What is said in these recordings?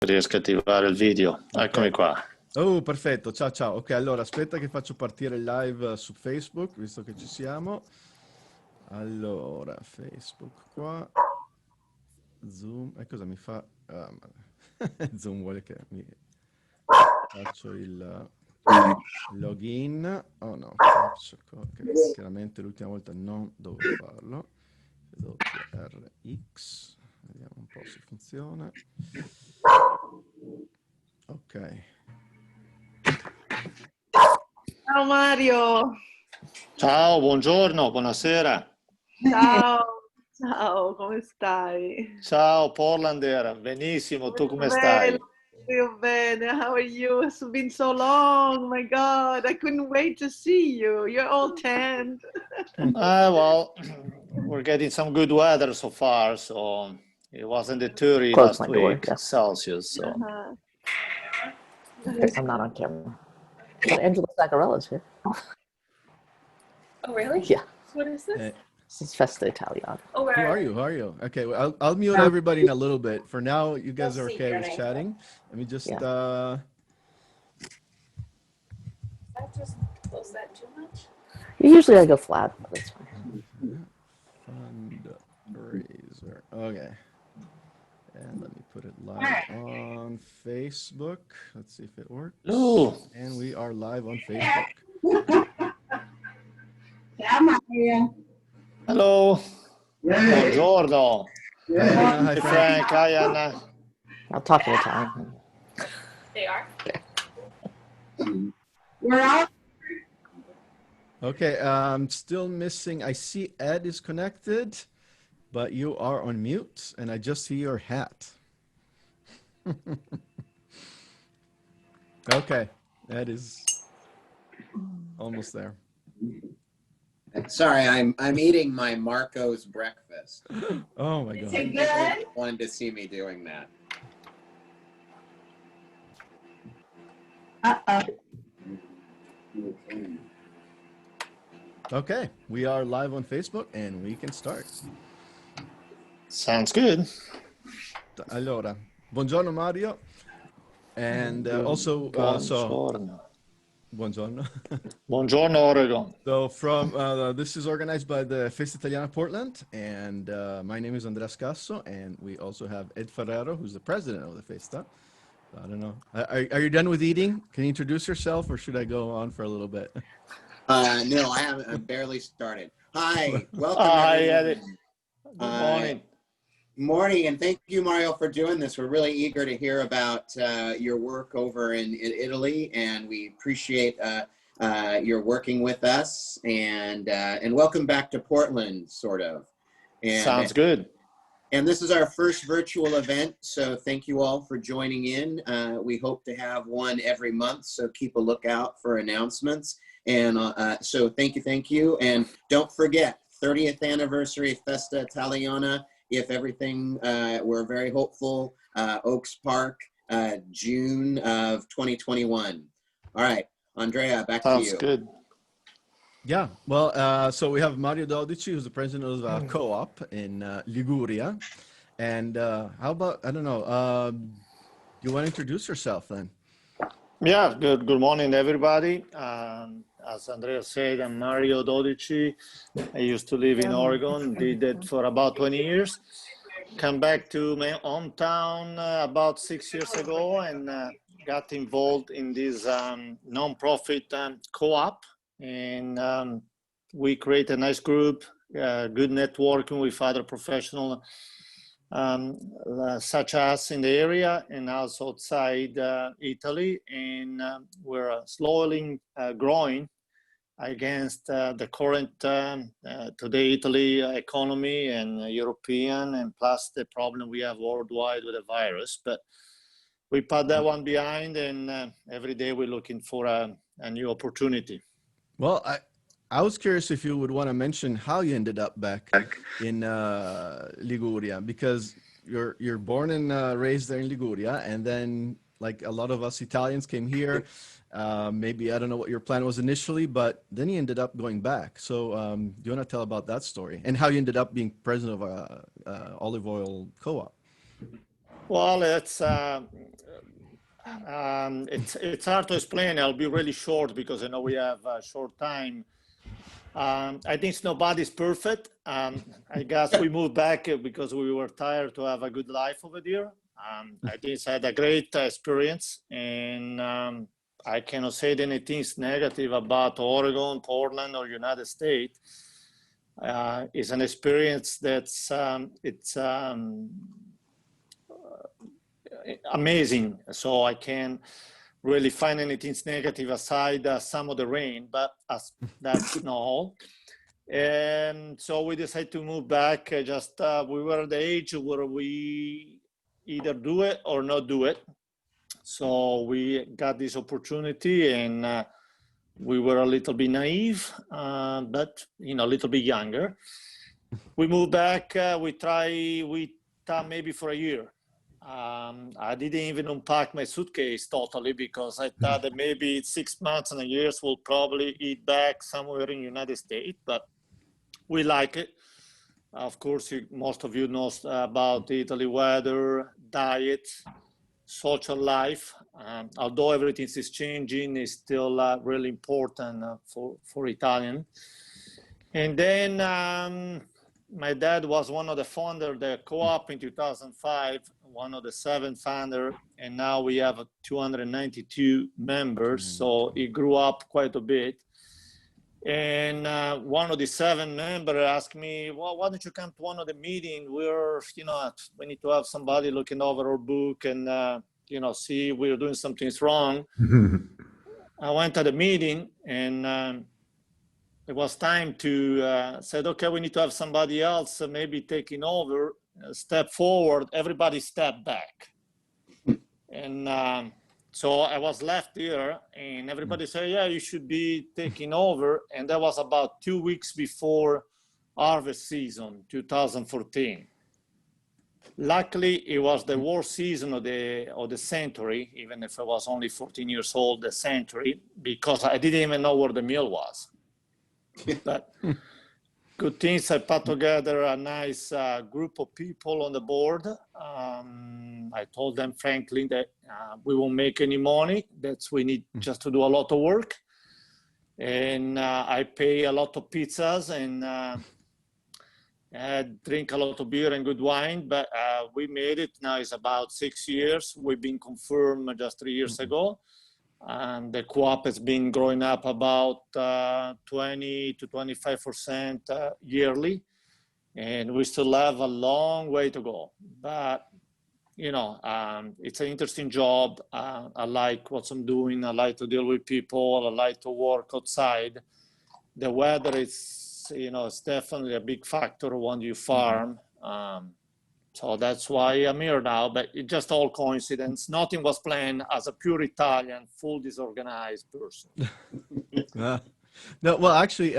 Riesco a attivare il video. Eccomi Ok. qua. Oh, perfetto. Ciao, ciao. Ok, allora aspetta che faccio partire il live su Facebook, visto che ci siamo. Allora, Facebook qua. Zoom. E cosa mi fa? Zoom vuole che mi faccio il login. Oh no, che chiaramente l'ultima volta non dovevo farlo. WRX. Vediamo un po' se funziona. Ok. Ciao Mario, Ciao, buongiorno, buonasera. ciao, ciao, come stai? Ciao Portlander, benissimo, tu come Bene, stai? io bene. How are you? It's been so long. My God, I couldn't wait to see you. You're all tanned. Well, we're getting some good weather so far, so it wasn't the 30 Close last my door. week Yeah, Celsius, so Uh-huh. I'm not on camera. But Angela Zaccarella's here. Oh, really? Yeah, What is this? Eh, this is Festa Italiana. Oh, where Who are you? Who are you? Okay, well, I'll mute everybody in a little bit. For now, you guys are okay with chatting. Let me just Yeah. I just close that too much? Usually I go flat, but that's fine. fundraiser. Okay. And let me put it live on Facebook. Let's see if it works. Ooh, And we are live on Facebook. hello, buongiorno. Hi, Anna. Hi, Hey Frank. Frank, hi Anna. I'll talk in Italian. They are? Okay, I'm still missing. I see Ed is connected, but you are on mute, and I just see your hat. Okay, Ed is almost there. Sorry, I'm eating my Marco's breakfast. Oh my God. People wanted to see me doing that. Okay, we are live on Facebook, and we can start. Sounds good. Allora, buongiorno Mario, and also Buongiorno. buongiorno. Buongiorno Oregon. So from this is organized by the Festa Italiana Portland, and my name is Andrea Scasso, and we also have Ed Ferrero, who's the president of the Festa. I don't know. Are you done with eating? Can you introduce yourself, or should I go on for a little bit? No, I haven't. I barely started. Hi, welcome Hi everyone. Eddie. Good morning. Morning, and thank you, Mario, for doing this. We're really eager to hear about your work over in Italy, and we appreciate your working with us. And welcome back to Portland, sort of. And, Sounds good. And this is our first virtual event, so thank you all for joining in. We hope to have one every month, so keep a lookout for announcements. And so thank you. And don't forget, 30th anniversary Festa Italiana. If everything, we're very hopeful, Oaks Park, June of 2021. All right, Andrea, back to you. Sounds good. Yeah, well, so we have Mario Dodici, who's the president of the co-op in Liguria. And how about, I don't know, you want to introduce yourself then? Yeah, good morning, everybody. As Andrea said, I'm Mario Dodici. I used to live in Oregon, did that for about 20 years. Come back to my hometown about 6 years ago and got involved in this non-profit co-op. And we create a nice group, good networking with other professionals such as in the area and also outside Italy, and we're slowly growing against the current today Italy economy and European, and plus the problem we have worldwide with the virus. But we put that one behind, and every day we're looking for a new opportunity. Well, I was curious if you would want to mention how you ended up back in Liguria, because you're born and raised there in Liguria, and then like a lot of us Italians came here. Maybe I don't know what your plan was initially, but then you ended up going back. So do you want to tell about that story and how you ended up being president of a olive oil co-op? Well, it's hard to explain. I'll be really short because I know we have a short time. I think nobody's perfect. I guess we moved back because we were tired to have a good life over there. I think I had a great experience, and I cannot say anything negative about Oregon, Portland, or United States. It's an experience that's amazing. So I can't really find anything negative aside some of the rain, but that's not all. And so we decided to move back. We were at the age where we either do it or not do it. So we got this opportunity, and we were a little bit naive, but a little bit younger. We moved back. We thought maybe for a year. I didn't even unpack my suitcase totally because I thought that maybe 6 months and a year we'll probably eat back somewhere in the United States, but we like it. Of course, most of you know about Italy weather, diet, social life. Although everything is changing, it's still really important for Italian. And then my dad was one of the founders of the co-op in 2005, one of the 7 founders, and now we have 292 members. So it grew up quite a bit. And one of the 7 members asked me, well, why don't you come to one of the meetings? We need to have somebody looking over our book and, see we're doing something wrong. I went to the meeting, and it was time to said, okay, we need to have somebody else maybe taking over, step forward. Everybody stepped back. And so I was left here, and everybody said, yeah, you should be taking over. And that was about 2 weeks before harvest season, 2014. Luckily, it was the worst season of the century, even if I was only 14 years old, the century, because I didn't even know where the mill was. But good things, I put together a nice group of people on the board. I told them frankly that we won't make any money. We need just to do a lot of work. And I pay a lot of pizzas and drink a lot of beer and good wine. But we made it. Now it's about 6 years. We've been confirmed just 3 years ago. And the co-op has been growing up about 20 to 25% yearly. And we still have a long way to go. But, it's an interesting job. I like what I'm doing. I like to deal with people. I like to work outside. The weather is, it's definitely a big factor when you farm. So that's why I'm here now, but it's just all coincidence. Nothing was planned. As a pure Italian, full disorganized person. No, well, actually,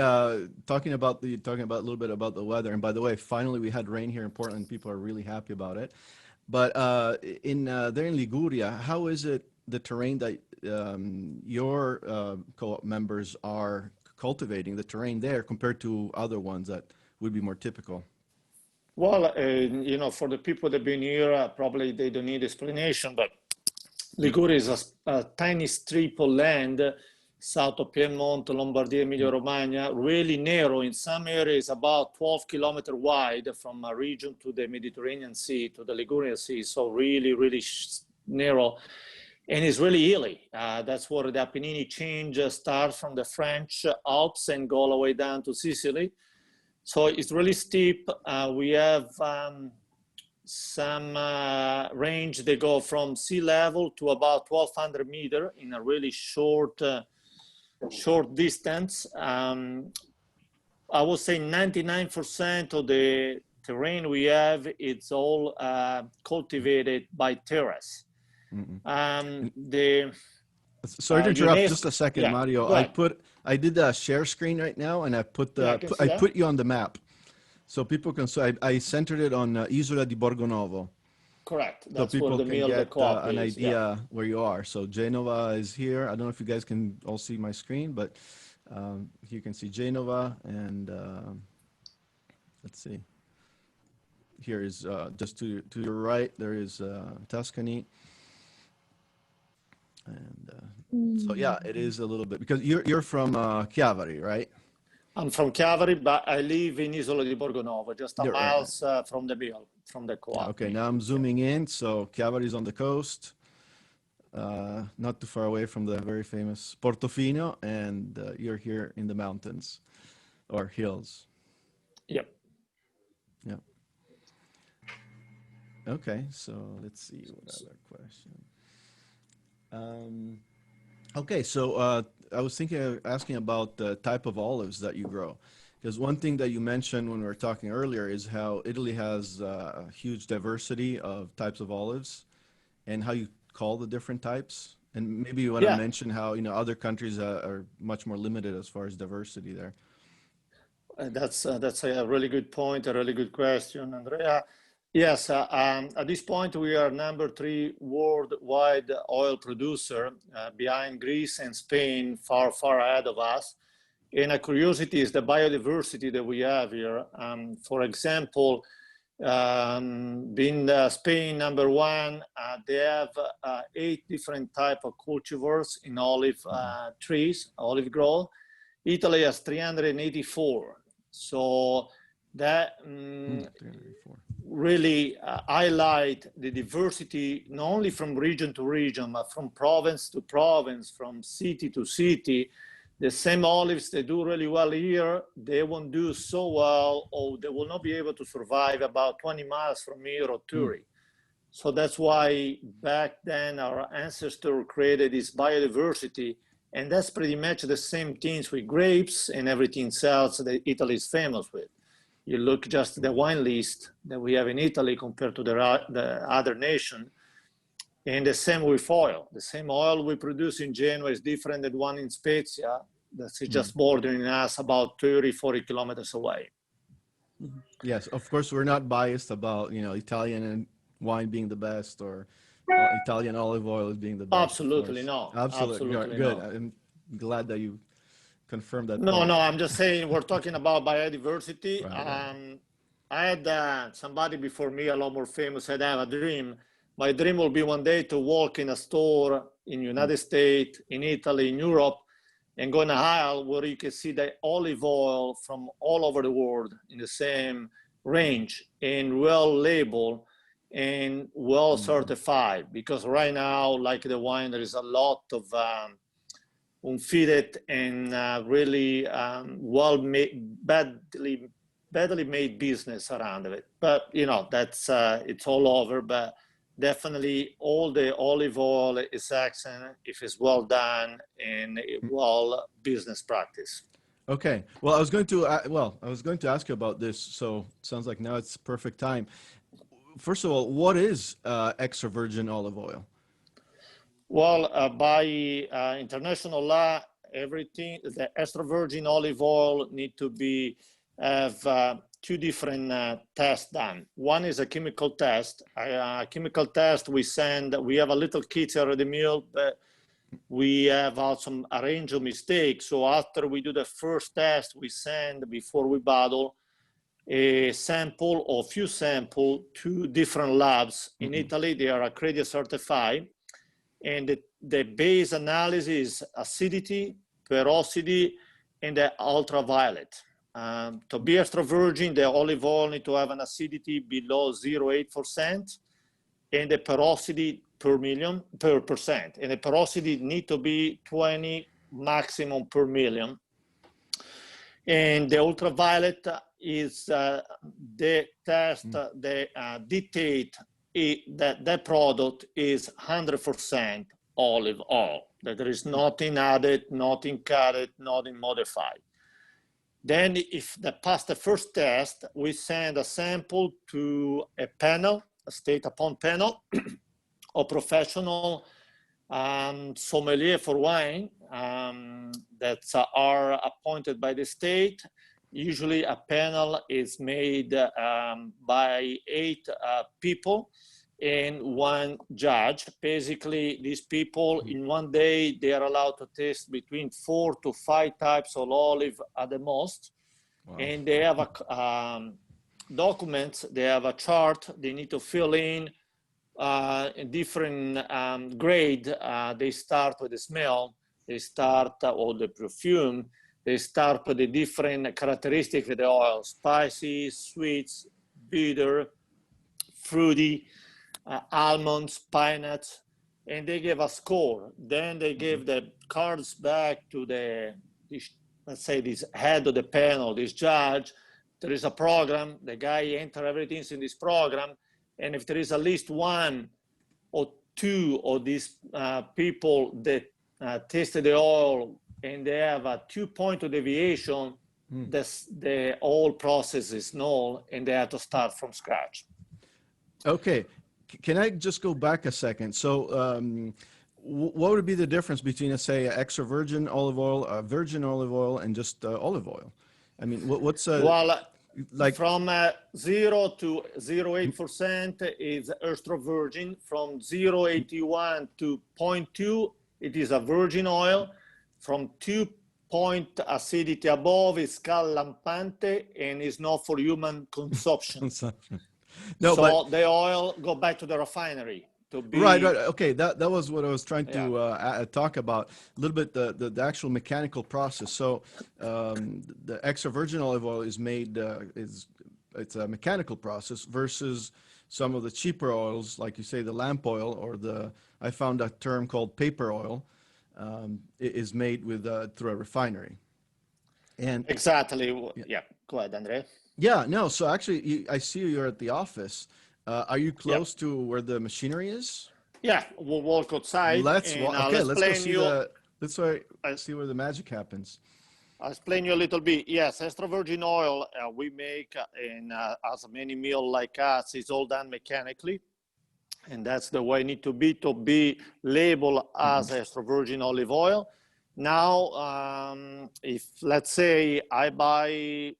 talking about a little bit about the weather. And by the way, finally we had rain here in Portland. People are really happy about it. But there in Liguria, how is it the terrain that your co-op members are cultivating? The terrain there compared to other ones that would be more typical? Well, for the people that have been here, probably they don't need explanation, but Liguria is a tiny strip of land south of Piedmont, Lombardy, Emilia-Romagna, really narrow. In some areas, about 12 kilometers wide from a region to the Mediterranean Sea, to the Ligurian Sea. So really, really narrow. And it's really hilly. That's where the Apennine change starts from the French Alps and go all the way down to Sicily. So it's really steep. We have some range. They go from sea level to about 1,200 meters in a really short distance. I would say 99% of the terrain we have, it's all cultivated by terrace. Sorry to interrupt just a second, yeah, Mario. I did a share screen right now, and I put you on the map, so people can. So I centered it on Isola di Borgonovo. Correct. That's so people can get an idea where you are. So Genova is here. I don't know if you guys can all see my screen, but you can see Genova, and let's see. here is just to your right. There is Tuscany, and so yeah, it is a little bit because you're from Chiavari, right? I'm from Chiavari, but I live in Isola di Borgonovo, just a Yeah, right. miles from the mill, from the co-op. Okay, now I'm zooming in. So Chiavari is on the coast, not too far away from the very famous Portofino, and you're here in the mountains or hills. Yep. Yeah. Okay, so let's see what other question. Okay, so I was thinking of asking about the type of olives that you grow. Because one thing that you mentioned when we were talking earlier is how Italy has a huge diversity of types of olives and how you call the different types. And maybe you want to mention how, other countries are much more limited as far as diversity there. That's a really good point, a really good question, Andrea. Yes, at this point, we are number 3 worldwide oil producer behind Greece and Spain, far, far ahead of us. And a curiosity is the biodiversity that we have here. For example, being Spain number 1, they have 8 different types of cultivars in olive trees, olive growth. Italy has 384. So that 384. really highlight the diversity, not only from region to region, but from province to province, from city to city. The same olives they do really well here, they won't do so well, or they will not be able to survive about 20 miles from here or Turi. So that's why back then our ancestors created this biodiversity, and that's pretty much the same things with grapes and everything else that Italy is famous with. You look just at the wine list that we have in Italy compared to the other nation, and the same with oil. The same oil we produce in Genoa is different than one in Spezia. That's just bordering us about 30, 40 kilometers away. Yes, of course, we're not biased about, Italian and wine being the best or Italian olive oil being the best. Absolutely not. Absolutely. Good. Not. I'm glad that you confirmed that. No, I'm just saying we're talking about biodiversity. Right. I had somebody before me, a lot more famous, said I have a dream. My dream will be one day to walk in a store in United States, in Italy, in Europe, and go in an aisle where you can see the olive oil from all over the world in the same range and well labeled and well certified. Because right now, like the wine, there is a lot of unfitted and really badly made business around it. But that's it's all over. But definitely, all the olive oil is excellent if it's well done and well business practice. Okay. Well, I was going to ask you about this. So it sounds like now it's perfect time. First of all, what is extra virgin olive oil? Well, by international law, everything the extra virgin olive oil need to have 2 different tests done. One is a chemical test. A chemical test we have a little kit here at the mill, but we have also a range of mistakes. So after we do the first test, we send, before we bottle, a sample or few samples to different labs. In Italy, they are accredited certified. And the base analysis is acidity, porosity, and the ultraviolet. To be extra virgin, the olive oil need to have an acidity below 0.8% and the porosity per percent. And the porosity need to be 20 maximum per million. And the ultraviolet is the test that dictate that product is 100% olive oil, that there is nothing added, nothing cut, nothing modified. Then if they pass the first test, we send a sample to a panel, a state-appointed panel of professional sommelier for wine that are appointed by the state. Usually a panel is made by 8 people and 1 judge. Basically, these people in one day, they are allowed to taste between 4 to 5 types of olive at the most. Wow. And they have documents, they have a chart. They need to fill in different grade. They start with the smell. They start or the perfume. They start with the different characteristics of the oil: spicy, sweets, bitter, fruity, almonds, pine nuts, and they give a score. Then they give the cards back to let's say this head of the panel, this judge. There is a program. The guy enter everything in this program, and if there is at least one or two of these people that tasted the oil and they have a 2-point deviation, the whole process is null, and they have to start from scratch. Okay. Can I just go back a second? So what would be the difference between, let's say, extra virgin olive oil, virgin olive oil, and just olive oil? I mean, what's like from 0 to 0.8% is extra virgin. From 0.81 to 0.2, it is a virgin oil. From 2-point acidity above is scalampante and is not for human consumption. No, so but the oil go back to the refinery to be right. Okay, that was what I was trying to talk about a little bit. The actual mechanical process. So the extra virgin olive oil is made it's a mechanical process versus some of the cheaper oils, like you say, the lamp oil, or I found a term called paper oil, is made with through a refinery. And exactly. Yeah. Go ahead, Andre. Yeah, no. So actually, I see you're at the office. Are you close to where the machinery is? Yeah, we'll walk outside. Let's go see see where the magic happens. I'll explain you a little bit. Yes, extra virgin oil we make as many meal like us is all done mechanically, and that's the way it need to be labeled as extra virgin olive oil. Now, if let's say I buy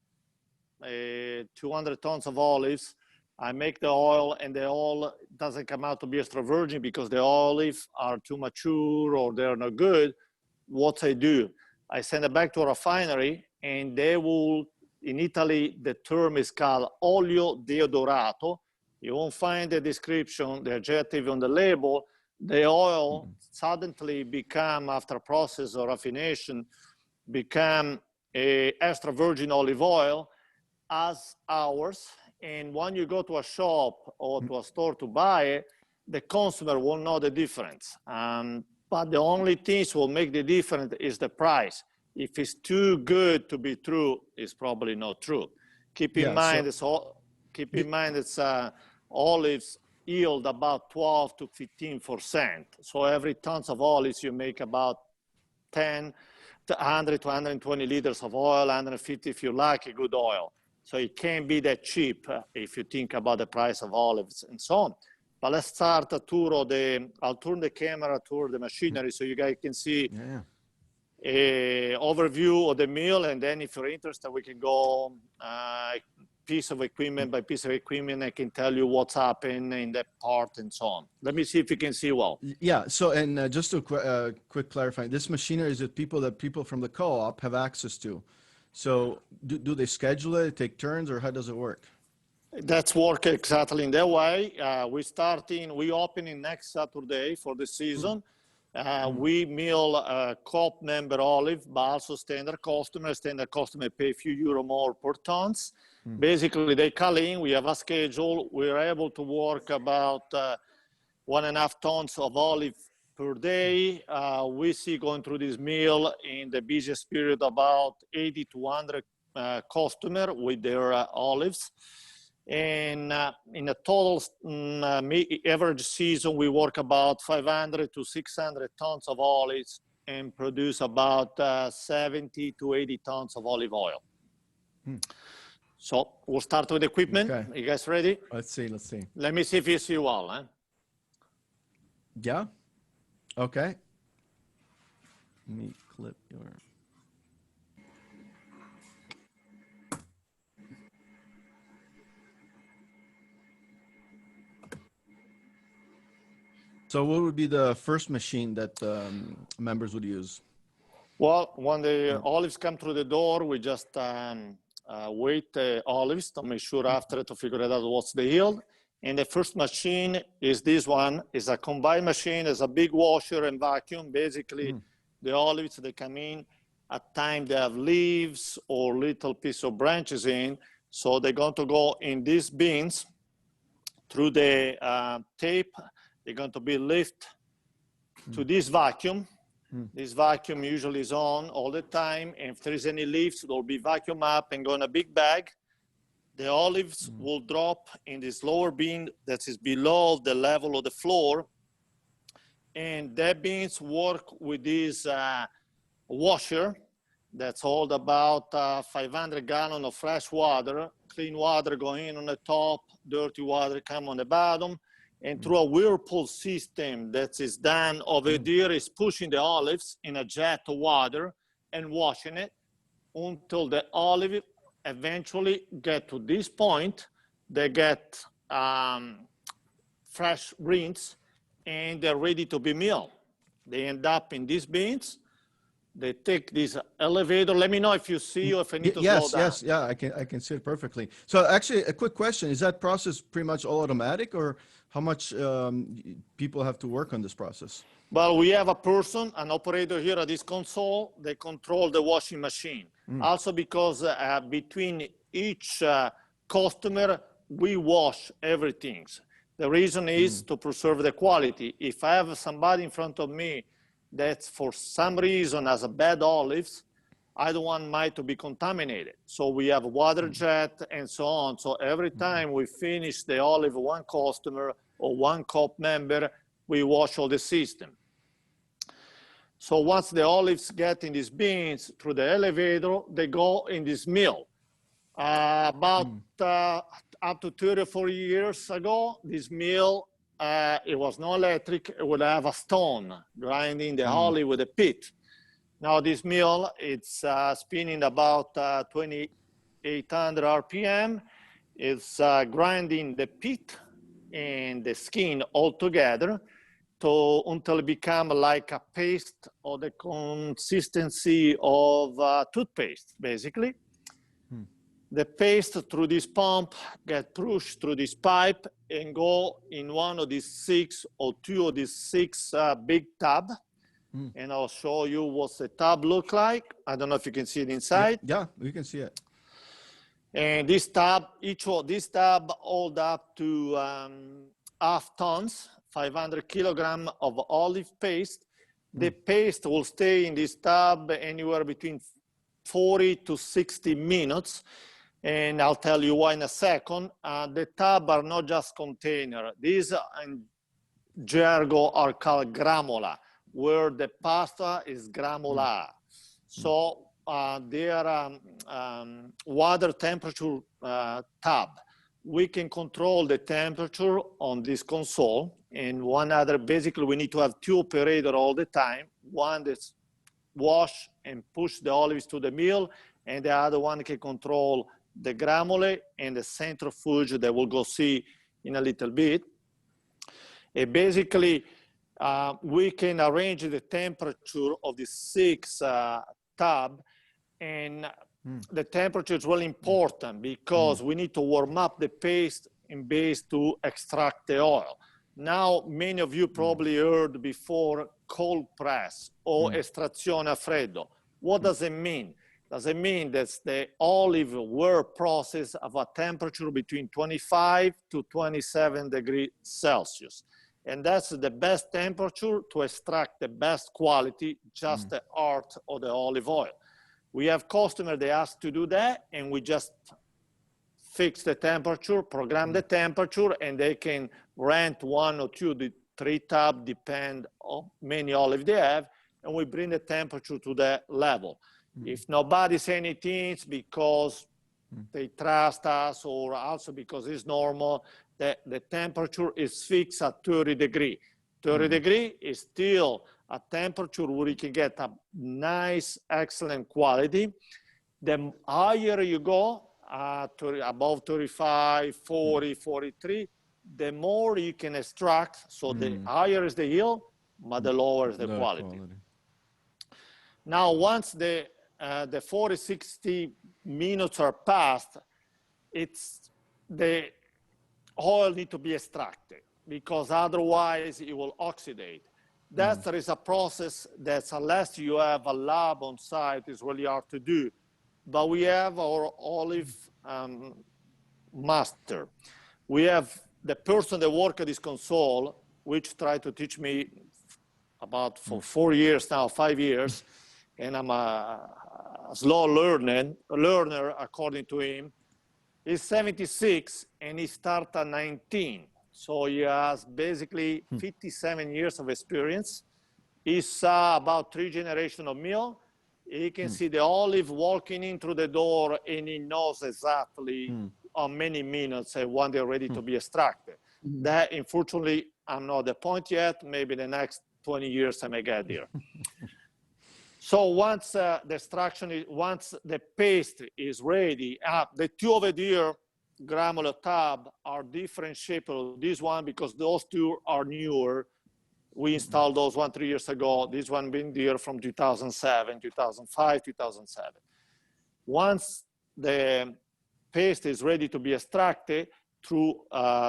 200 tons of olives, I make the oil, and the oil doesn't come out to be extra virgin because the olives are too mature or they're not good. What I do, I send it back to a refinery, and they will, in Italy, the term is called olio deodorato. You won't find the description, the adjective on the label. The oil suddenly become, after process or raffination, become a extra virgin olive oil as ours. And when you go to a shop or to a store to buy it, the consumer will know the difference. But the only things will make the difference is the price. If it's too good to be true, it's probably not true. Keep in mind, it's olives yield about 12 to 15%. So every tons of olives, you make about 10 to 100 to 120 liters of oil, 150 if you like a good oil. So it can't be that cheap if you think about the price of olives and so on. But let's start a tour of I'll turn the camera toward the machinery so you guys can see a overview of the mill. And then if you're interested, we can go piece of equipment by piece of equipment. I can tell you what's happened in that part and so on. Let me see if you can see well. Yeah, so, and just to quick clarifying, this machinery is that people from the co-op have access to. So do they schedule it, take turns, or how does it work? That's work exactly in that way. We opening next Saturday for the season. We mill co-op member olive, but also standard customer. Standard customer pay a few euro more per tons. Basically, they call in, we have a schedule. We're able to work about 1.5 tons of olive per day. We see going through this mill in the busiest period about 80 to 100 customer with their olives. And in a total average season, we work about 500 to 600 tons of olives and produce about 70 to 80 tons of olive oil. So we'll start with equipment. Okay. You guys ready? Let's see. Let me see if you see well. Yeah. Okay. Let me clip your... So what would be the first machine that members would use? Well, when the olives come through the door, we just weight olives to make sure after to figure out what's the yield. And the first machine is this one. It's a combined machine. It's a big washer and vacuum. Basically, the olives, they come in at time they have leaves or little piece of branches in. So they're going to go in these bins through the tape. They're going to be lifted to this vacuum. This vacuum usually is on all the time. And if there's any leaves, it will be vacuum up and go in a big bag. The olives will drop in this lower bin that is below the level of the floor. And that bins work with this washer that's hold about 500 gallons of fresh water, clean water going in on the top, dirty water come on the bottom. And through a whirlpool system that is done over there is pushing the olives in a jet of water and washing it until the olive eventually get to this point. They get fresh rinse and they're ready to be milled. They end up in these bins. They take this elevator. Let me know if you see or if I need to slow down. Yes, yeah, I can see it perfectly. So actually, a quick question: is that process pretty much all automatic, or how much people have to work on this process? Well, we have a person, an operator here at this console. They control the washing machine. Also because between each customer, we wash everything. The reason is to preserve the quality. If I have somebody in front of me that for some reason has a bad olives, I don't want mine to be contaminated. So we have water jet and so on. So every time we finish the olive, one customer or one COP member, we wash all the system. So once the olives get in these bins through the elevator, they go in this mill. About up to 30 or 40 years ago, this mill, it was not electric. It would have a stone grinding the olive with a pit. Now this mill, it's spinning about 2,800 RPM. It's grinding the pit and the skin all together until it become like a paste or the consistency of toothpaste, basically. The paste through this pump get pushed through this pipe and go in one of these 6 or 2 of these 6 big tubs. And I'll show you what the tub look like. I don't know if you can see it inside. Yeah, we can see it. And this tub, each of this tub hold up to half tons, 500 kilograms of olive paste. The paste will stay in this tub anywhere between 40 to 60 minutes. And I'll tell you why in a second. The tub are not just container. These in jargon are called gramola, where the pasta is gramola. So they are water temperature tab. We can control the temperature on this console, and one other, basically we need to have 2 operators all the time. One that's wash and push the olives to the mill, and the other one can control the gramole and the centrifuge that we'll go see in a little bit. And basically, we can arrange the temperature of the 6 tub, and the temperature is really important because we need to warm up the paste in base to extract the oil. Now, many of you probably heard before cold press or estrazione a freddo. What does it mean? Does it mean that the olive were processed at a temperature between 25 to 27 degrees Celsius? And that's the best temperature to extract the best quality, just the art of the olive oil. We have customers, they ask to do that, and we just fix the temperature, program the temperature, and they can rent 1 or 2, 3 tubs, depend on many olive they have, and we bring the temperature to that level. If nobody says anything, it's because they trust us, or also because it's normal. The temperature is fixed at 30 degrees. 30 degrees is still a temperature where you can get a nice, excellent quality. The higher you go, to above 35, 40, 43, the more you can extract. So the higher is the yield, but the lower is the quality. Now, once the the 40, 60 minutes are passed, it's the oil need to be extracted because otherwise it will oxidate. That there is a process that unless you have a lab on site is really hard to do. But we have our olive master. We have the person that worked at this console, which tried to teach me about for 4 years now, 5 years, and I'm a slow learner according to him. He's 76 and he started at 19. So he has basically 57 years of experience. He saw about 3 generations of meal. He can see the olive walking in through the door and he knows exactly how many minutes and when they're ready to be extracted. That, unfortunately, I'm not at the point yet. Maybe the next 20 years I may get there. So once the extraction is, once the paste is ready, the two over there, granular tab, are different shape of this one because those two are newer. We installed those 3 years ago. This one been there from 2007, 2005, 2007. Once the paste is ready to be extracted through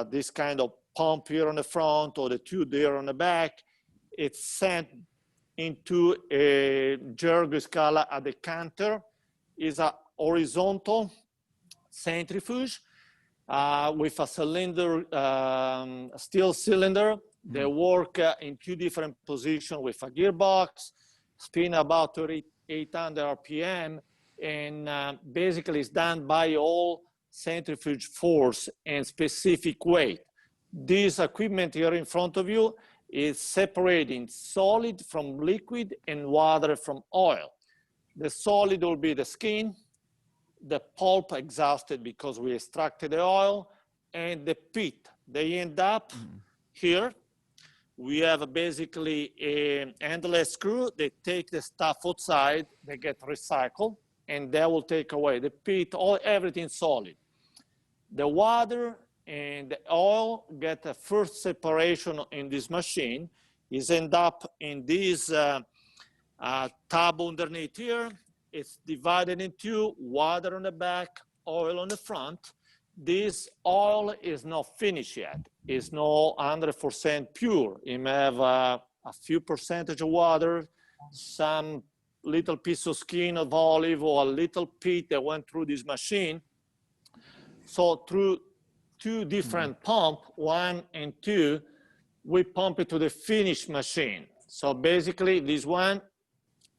this kind of pump here on the front or the tube there on the back, it's sent into a Gergo Scala a decanter. Is a horizontal centrifuge with a cylinder, steel cylinder. They work in 2 different positions with a gearbox, spin about 800 RPM, and basically it's done by all centrifuge force and specific weight. This equipment here in front of you is separating solid from liquid and water from oil. The solid will be the skin, the pulp exhausted because we extracted the oil, and the pit. They end up here. We have basically an endless screw. They take the stuff outside, they get recycled, and that will take away the pit, everything solid. The water and the oil get a first separation in this machine, is end up in this tab underneath here. It's divided into water on the back, oil on the front. This oil is not finished yet. It's not 100% pure. It may have a few percentage of water, some little piece of skin of olive or a little pit that went through this machine. So through 2 different pump, 1 and 2, we pump it to the finished machine. So basically this one,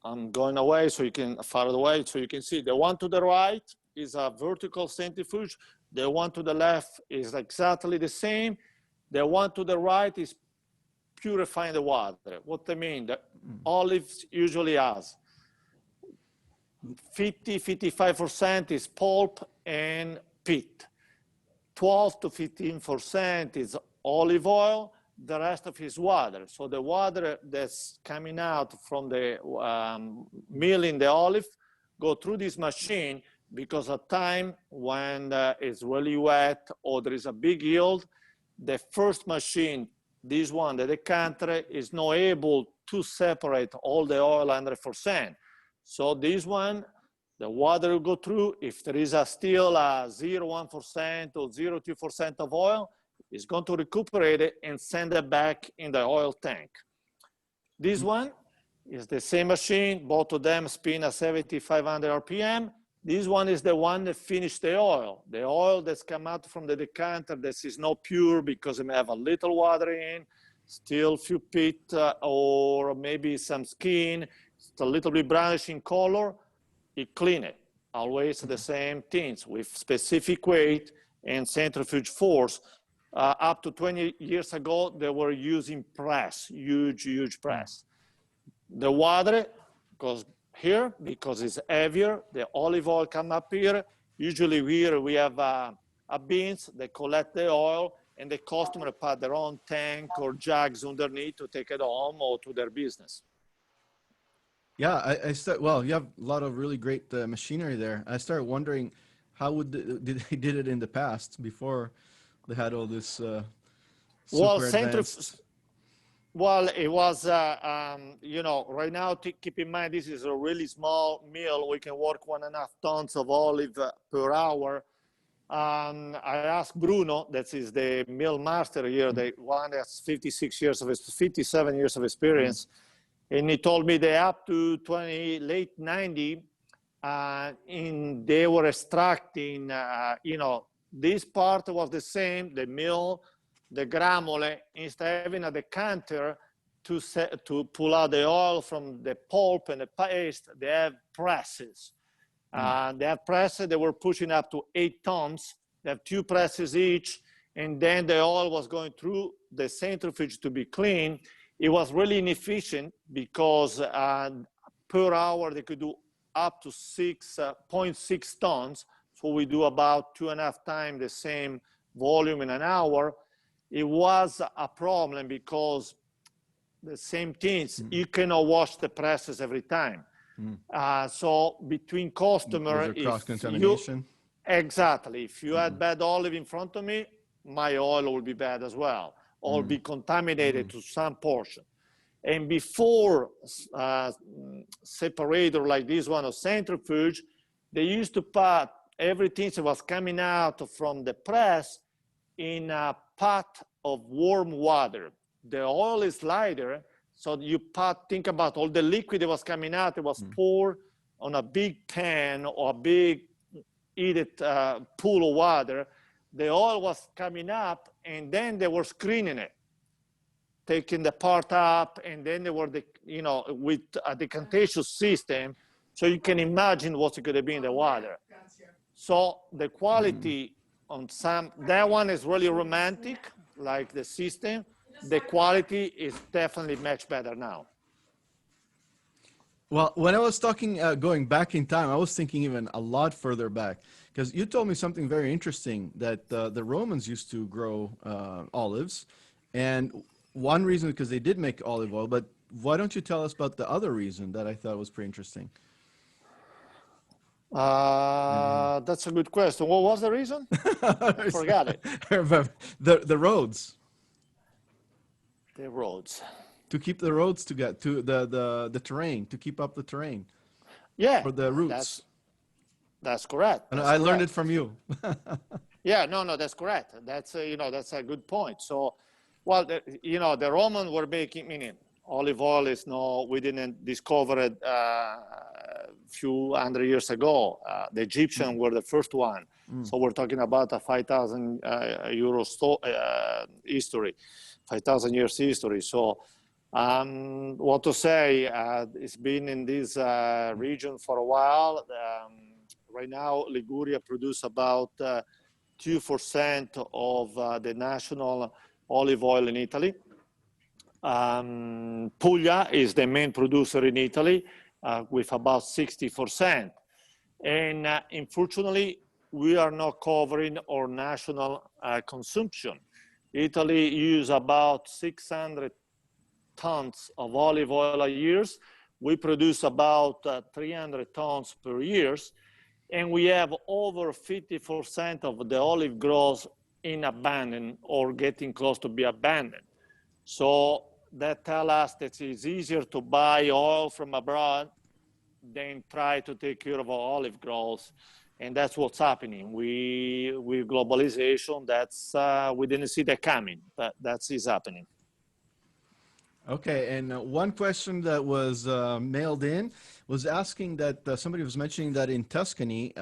I'm going away so you can, far away so you can see. The one to the right is a vertical centrifuge. The one to the left is exactly the same. The one to the right is purifying the water. What I mean, the olives usually has 50–55% is pulp and pit. 12 to 15% is olive oil. The rest of it is water. So the water that's coming out from the milling the olive go through this machine because at time when it's really wet or there is a big yield, the first machine, this one, the decanter, is not able to separate all the oil 100%. So this one, the water will go through. If there is still 0.1% or 0.2% of oil, it's going to recuperate it and send it back in the oil tank. This one is the same machine. Both of them spin at 7,500 RPM. This one is the one that finished the oil. The oil that's come out from the decanter, this is not pure because it may have a little water in, still few pit or maybe some skin. It's a little bit brownish in color. You clean it. Always the same things with specific weight and centrifuge force. Up to 20 years ago, they were using press, huge press. The water goes here because it's heavier. The olive oil come up here. Usually here we have a bins that collect the oil and the customer put their own tank or jugs underneath to take it home or to their business. Yeah, well, you have a lot of really great machinery there. I started wondering how they did it in the past before they had all this super advanced. Well, it was, you know, right now, keep in mind, this is a really small mill. We can work 1.5 tons of olive per hour. I asked Bruno, that is the mill master here, the one that's 57 years of experience, and he told me they up to late 90, they were extracting, you know, this part was the same, the mill, the gramole, instead of having a decanter to pull out the oil from the pulp and the paste, they have presses. They have presses, they were pushing up to 8 tons. They have 2 presses each, and then the oil was going through the centrifuge to be clean. It was really inefficient because per hour they could do up to 6.6 tons. So we do about 2.5 times the same volume in an hour. It was a problem because the same things, you cannot wash the presses every time. So between customer, cross-contamination. Exactly. If you had bad olive in front of me, my oil will be bad as well, or be contaminated to some portion. And before separator like this one or centrifuge, they used to put everything that was coming out from the press in a pot of warm water. The oil is lighter, so you think about all the liquid that was coming out, it was poured on a big pan or a big heated pool of water. The oil was coming up, and then they were screening it, taking the part up, and then they were, you know, with a decantation system, so you can imagine what's going to be in the water. So the quality on that one is really romantic, like the system. The quality is definitely much better now. Well, when I was talking, going back in time, I was thinking even a lot further back, because you told me something very interesting, that the Romans used to grow olives, and one reason because they did make olive oil, but why don't you tell us about the other reason that I thought was pretty interesting? That's a good question. What was the reason? I forgot it. The roads. The roads. To keep the roads to get to the terrain, to keep up the terrain. Yeah. For the roots. That's correct. And I learned it from you. Yeah, no, that's correct. That's you know, that's a good point. So, well, you know, the Romans were making, meaning olive oil is no, we didn't discover it a few hundred years ago. The Egyptians were the first one. So we're talking about a 5,000 history, 5,000 years history. So what to say, it's been in this region for a while. Right now, Liguria produces about 2% of the national olive oil in Italy. Puglia is the main producer in Italy with about 60%. And unfortunately, we are not covering our national consumption. Italy uses about 600 tons of olive oil a year. We produce about 300 tons per year. And we have over 50% of the olive groves in abandon or getting close to be abandoned. So that tells us that it's easier to buy oil from abroad than try to take care of our olive groves. And that's what's happening. With globalization, we didn't see that coming, but that is happening. Okay, and one question that was mailed in was asking that somebody was mentioning that in Tuscany,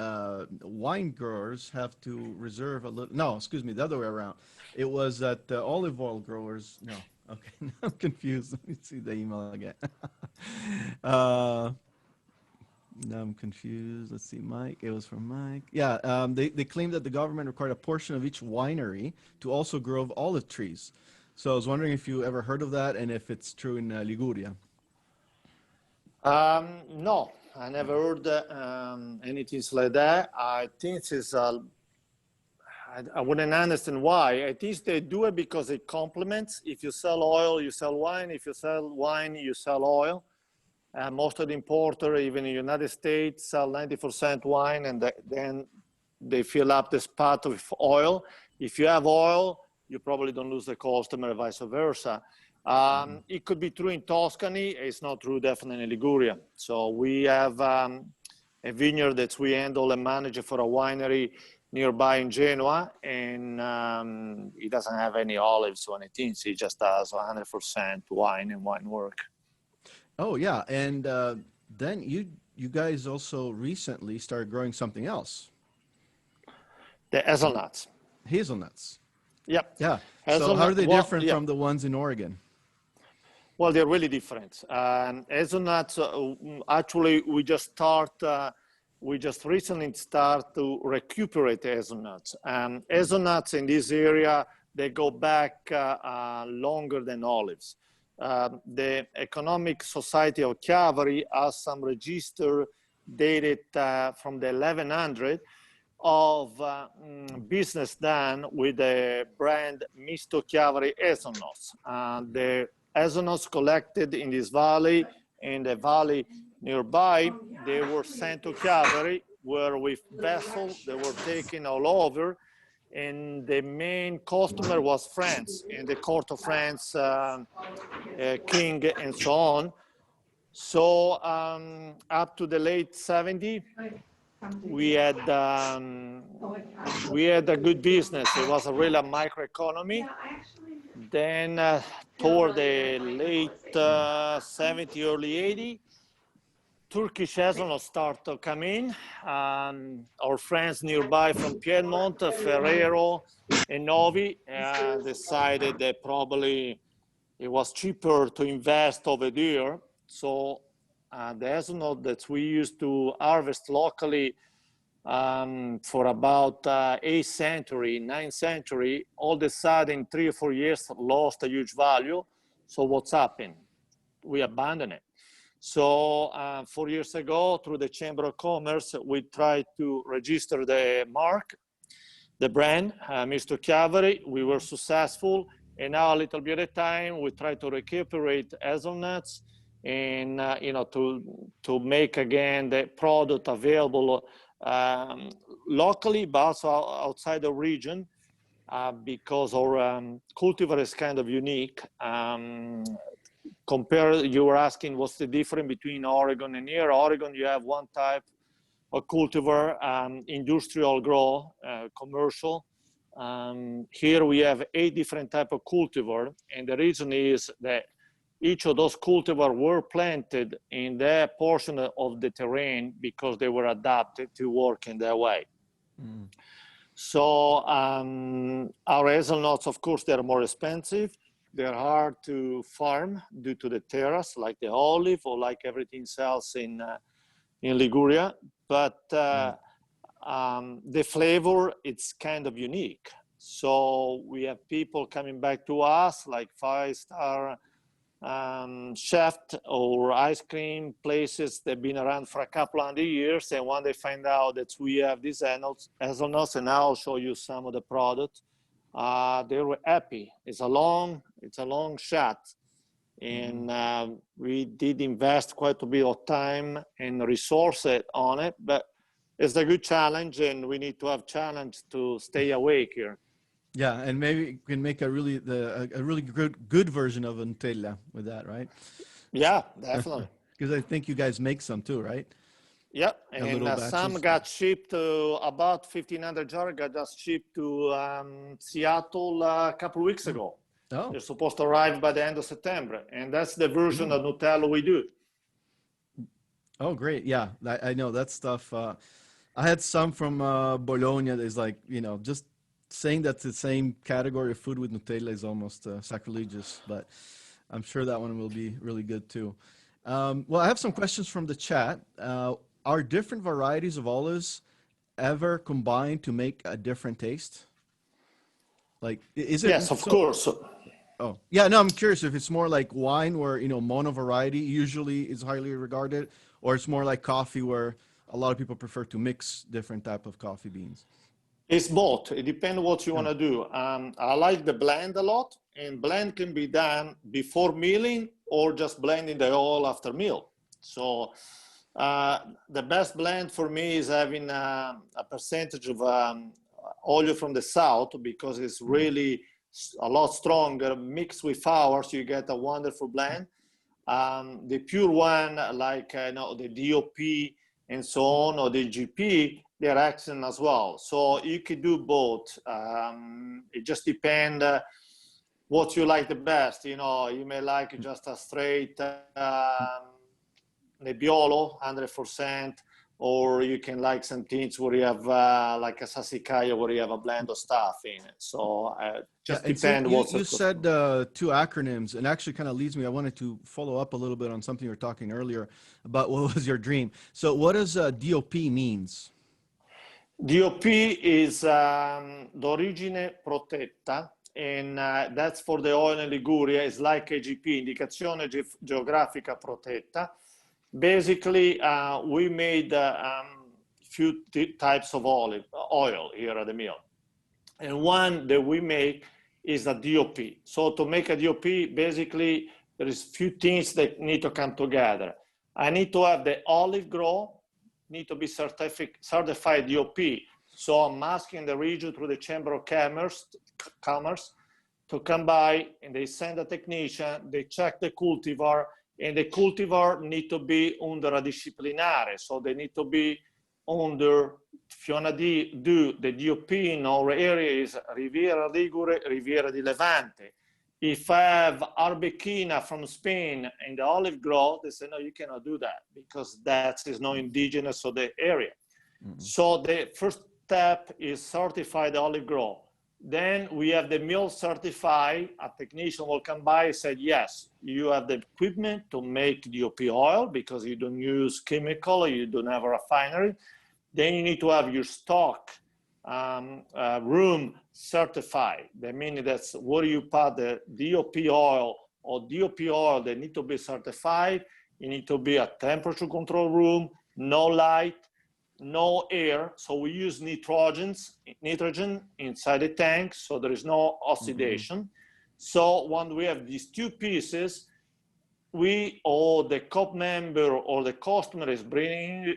wine growers have to reserve a little, no, excuse me, the other way around. It was that olive oil growers, no, okay, now I'm confused. Let me see the email again. Now I'm confused. Let's see, Mike. It was from Mike. Yeah, they claimed that the government required a portion of each winery to also grow olive trees. So I was wondering if you ever heard of that and if it's true in Liguria. No, I never heard anything like that. I think it's, I wouldn't understand why. I think they do it because it complements. If you sell oil, you sell wine. If you sell wine, you sell oil. Most of the importers, even in the United States, sell 90% wine, and then they fill up the spot with oil. If you have oil, you probably don't lose the customer, vice versa. It could be true in Tuscany. It's not true definitely in Liguria. So we have a vineyard that we handle and manage for a winery nearby in Genoa, and it doesn't have any olives or anything. So it just does 100% wine and wine work. Oh yeah, and then you guys also recently started growing something else. The hazelnuts. Hazelnuts. Yep. Yeah. So Hazelnut, how are they well, different yeah. from the ones in Oregon? Well, they're really different. Hazelnuts, actually, we just recently start to recuperate hazelnuts. Hazelnuts in this area, they go back longer than olives. The Economic Society of Chiavari has some register dated from the 1100 of business done with the brand Misto Chiavari hazelnuts. The hazelnuts collected in this valley, in the valley nearby, they were sent to Chiavari, where with vessels they were taken all over, and the main customer was France, in the court of France, king and so on. So up to the late 70s, we had a good business. It was a real microeconomy. Then toward the late 70s, early 80s, Turkish hazelnuts start to come in. Our friends nearby from Piedmont, Ferrero and Novi, decided that probably it was cheaper to invest over there. So the hazelnut that we used to harvest locally for about 8th century, 9th century, all of a sudden 3 or 4 years lost a huge value. So what's happened? We abandoned it. So 4 years ago, through the Chamber of Commerce, we tried to register the mark, the brand, Mr. Chiavari. We were successful. And now a little bit at a time, we try to recuperate hazelnuts and to make again the product available locally, but also outside the region, because our cultivar is kind of unique. You were asking what's the difference between Oregon and here. Oregon, you have one type of cultivar, industrial grow, commercial. Here we have 8 different types of cultivar, and the reason is that each of those cultivars were planted in that portion of the terrain because they were adapted to work in that way. Mm. So our hazelnuts, of course, they're more expensive. They're hard to farm due to the terrace, like the olive or like everything else in Liguria. But the flavor, it's kind of unique. So we have people coming back to us, like 5-star chef or ice cream places that have been around for a couple hundred years, and when they find out that we have these hazelnuts, and I'll show you some of the products, they were happy. It's a long shot, and we did invest quite a bit of time and resources on it, but it's a good challenge, and we need to have challenge to stay awake here. Yeah, and maybe you can make a really good version of a Nutella with that, right? Yeah, definitely. Because I think you guys make some too, right? Yeah, and some got shipped to about 1,500 jars. Got just shipped to Seattle a couple of weeks ago. Oh. They're supposed to arrive by the end of September, and that's the version of Nutella we do. Oh, great! Yeah, I know that stuff. I had some from Bologna. That's like, just saying that's the same category of food with Nutella is almost sacrilegious, but I'm sure that one will be really good too. Well, I have some questions from the chat. Are different varieties of olives ever combined to make a different taste? Like, is it? Yes, of course. Oh, yeah, no, I'm curious if it's more like wine where, mono variety usually is highly regarded, or it's more like coffee where a lot of people prefer to mix different type of coffee beans. It's both. It depends what you want to do. I like the blend a lot, and blend can be done before milling or just blending the oil after mill. So the best blend for me is having a percentage of Olio from the south, because it's really a lot stronger, mixed with ours, you get a wonderful blend. The pure one, like the DOP and so on, or the GP, they're excellent as well. So you could do both. It just depends what you like the best. You know, you may like just a straight Nebbiolo, 100%, or you can like some things where you have like a Sassicaia where you have a blend of stuff in it. So just depends what you said two acronyms, and actually kind of leads me. I wanted to follow up a little bit on something you were talking earlier about what was your dream. So what does DOP means? DOP is d'origine protetta, and that's for the oil in Liguria. It's like AGP, Indicazione Geografica Protetta. Basically, we made few types of oil here at the mill. And one that we make is a DOP. So to make a DOP, basically, there is few things that need to come together. I need to have the olive grow, need to be certified DOP. So I'm asking the region through the Chamber of Commerce to come by, and they send a technician, they check the cultivar, and the cultivar need to be under a disciplinare. So they need to be under, if you want to do the DOP in our area is Riviera Ligure, Riviera di Levante. If I have Arbequina from Spain in the olive grove, they say, no, you cannot do that because that is not indigenous of the area. Mm-hmm. So the first step is certify the olive grove. Then we have the mill certified. A technician will come by and say, yes, you have the equipment to make DOP oil because you don't use chemical, you don't have a refinery. Then you need to have your stock room certified. That means that's where you put the DOP oil or DOP oil that need to be certified. You need to be a temperature control room, no light, no air. So we use nitrogen inside the tank, so there is no oxidation. Mm-hmm. So when we have these two pieces, we or the COP member or the customer is bringing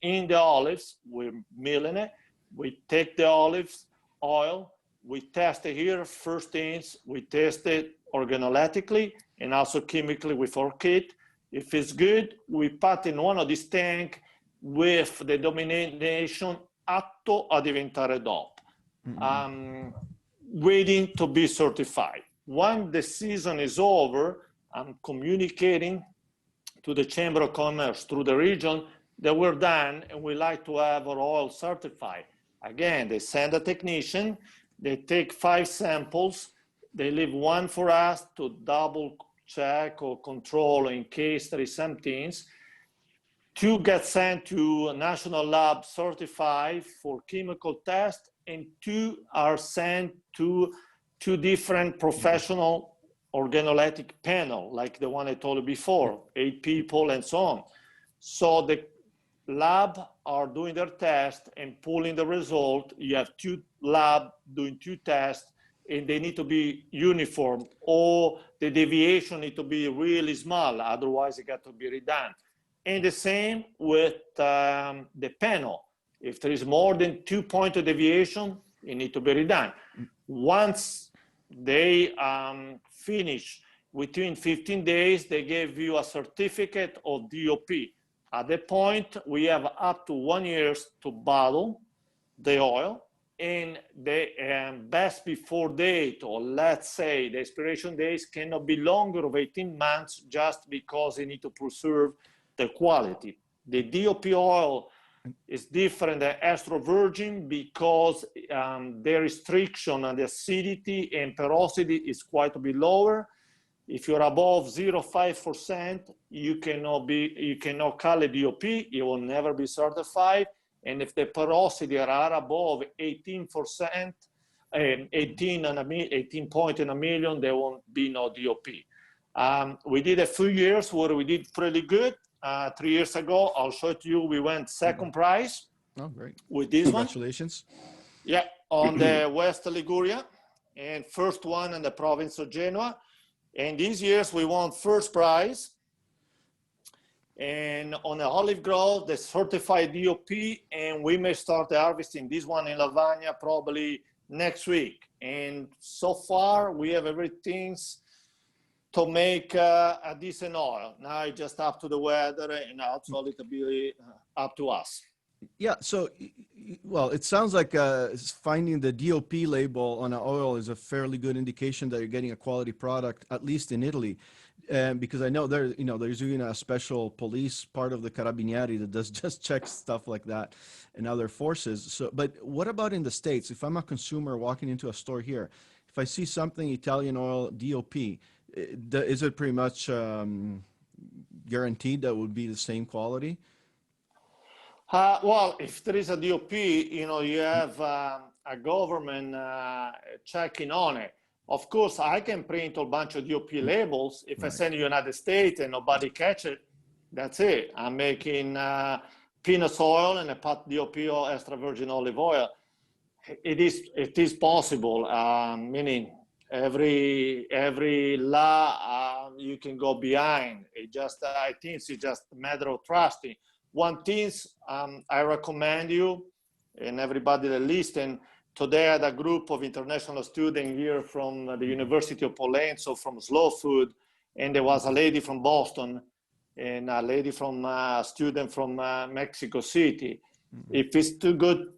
in the olives, we're milling it, we take the olives oil, we test it here, first things, we test it organoleptically and also chemically with our kit. If it's good, we put in one of these tanks with the denomination atto a diventare DOP, waiting to be certified. When the season is over, I'm communicating to the Chamber of Commerce through the region that we're done and we like to have our oil certified. Again, they send a technician, they take 5 samples, they leave one for us to double check or control in case there is some things. 2 get sent to a national lab certified for chemical test, and 2 are sent to 2 different professional organoleptic panel, like the one I told you before, 8 people and so on. So the lab are doing their test and pulling the result. You have 2 labs doing 2 tests, and they need to be uniform, or the deviation need to be really small, otherwise it got to be redone. And the same with the panel. If there is more than 2 points of deviation, it needs to be redone. Once they finish within 15 days, they give you a certificate of DOP. At that point, we have up to 1 year to bottle the oil, and the best before date, or let's say the expiration days, cannot be longer of 18 months just because they need to preserve the quality. The DOP oil is different than extravergine because the restriction on the acidity and porosity is quite a bit lower. If you're above 0.5%, you cannot call it DOP. It will never be certified. And if the porosity are above 18%, 18 points in a million, there won't be no DOP. We did a few years where we did pretty good. 3 years ago, I'll show it to you, we went second prize. Oh, great. With this Congratulations. one. Yeah, on the West Liguria, and first one in the province of Genoa. And these years we won first prize. And on the olive grove, the certified DOP, and we may start the harvesting this one in Lavagna probably next week. And so far, we have everything to make a decent oil. Now it's just up to the weather, and also a little bit up to us. Yeah, so, well, it sounds like finding the DOP label on an oil is a fairly good indication that you're getting a quality product, at least in Italy. Because I know there's even a special police part of the Carabinieri that does just check stuff like that and other forces. So, but what about in the States? If I'm a consumer walking into a store here, if I see something Italian oil DOP, is it pretty much guaranteed that would be the same quality? Well, if there is a DOP, you have a government checking on it. Of course, I can print a bunch of DOP labels. If I send you United States and nobody catch it, that's it. I'm making peanut oil and a pot DOP or extra virgin olive oil. It is possible, meaning every law you can go behind. I think it's just a matter of trusting. One thing I recommend you and everybody that listen, today I had a group of international students here from the University of Pollenzo, from Slow Food, and there was a lady from Boston and a lady from student from Mexico City. If it's too good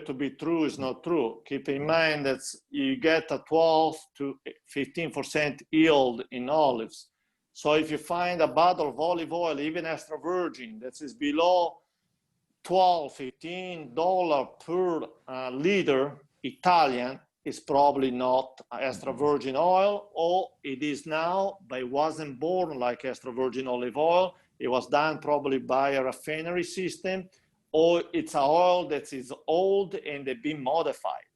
to be true, it's not true. Keep in mind that you get a 12 to 15% yield in olives. So if you find a bottle of olive oil, even extra virgin, that is below $12, $15 per liter Italian, is probably not extra virgin oil, or it is now, but it wasn't born like extra virgin olive oil. It was done probably by a refinery system, or it's an oil that is old and they've been modified.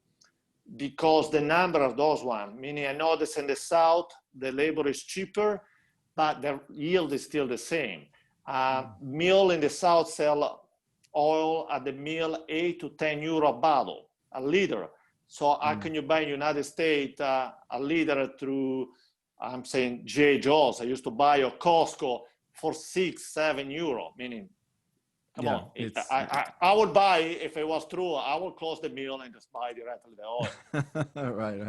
Because the number of those ones, meaning I notice in the South, the labor is cheaper, but the yield is still the same. Mill in the South sell oil at the mill 8 to 10 euro a bottle, a liter. So how can you buy in the United States a liter through, I'm saying, J. Joe's? I used to buy at Costco for 6, 7 euro, meaning, come on. I would buy, if it was true, I would close the mill and just buy directly the oil. Right.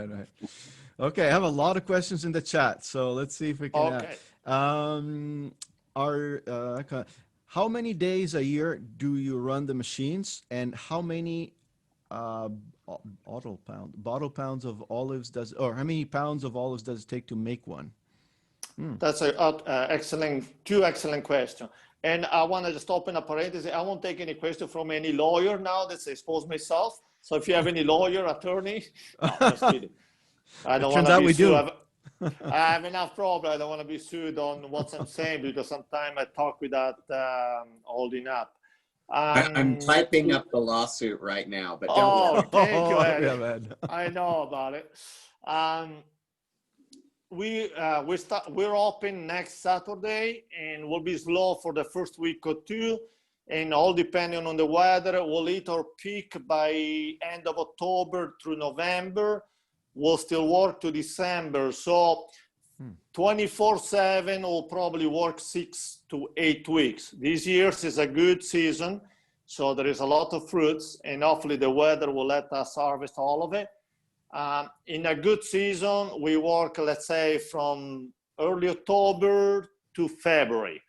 Okay, I have a lot of questions in the chat, so let's see if we can. How many days a year do you run the machines, and how many bottle pounds of olives how many pounds of olives does it take to make one? That's two excellent questions. And I want to just open a parenthesis. I won't take any question from any lawyer now that I expose myself. So if you have any lawyer, attorney, no, just kidding. I don't want to be sued. I have enough problem. I don't want to be sued on what I'm saying, because sometimes I talk without holding up. I'm typing up the lawsuit right now, but don't worry. Thank you, Ed. I know about it. We're open next Saturday, and we'll be slow for the first week or two, and all depending on the weather. We'll hit our peak by end of October through November. We'll still work to December. So 24/7 will probably work 6 to 8 weeks. This year is a good season, so there is a lot of fruits, and hopefully the weather will let us harvest all of it. In a good season, we work, let's say, from early October to February.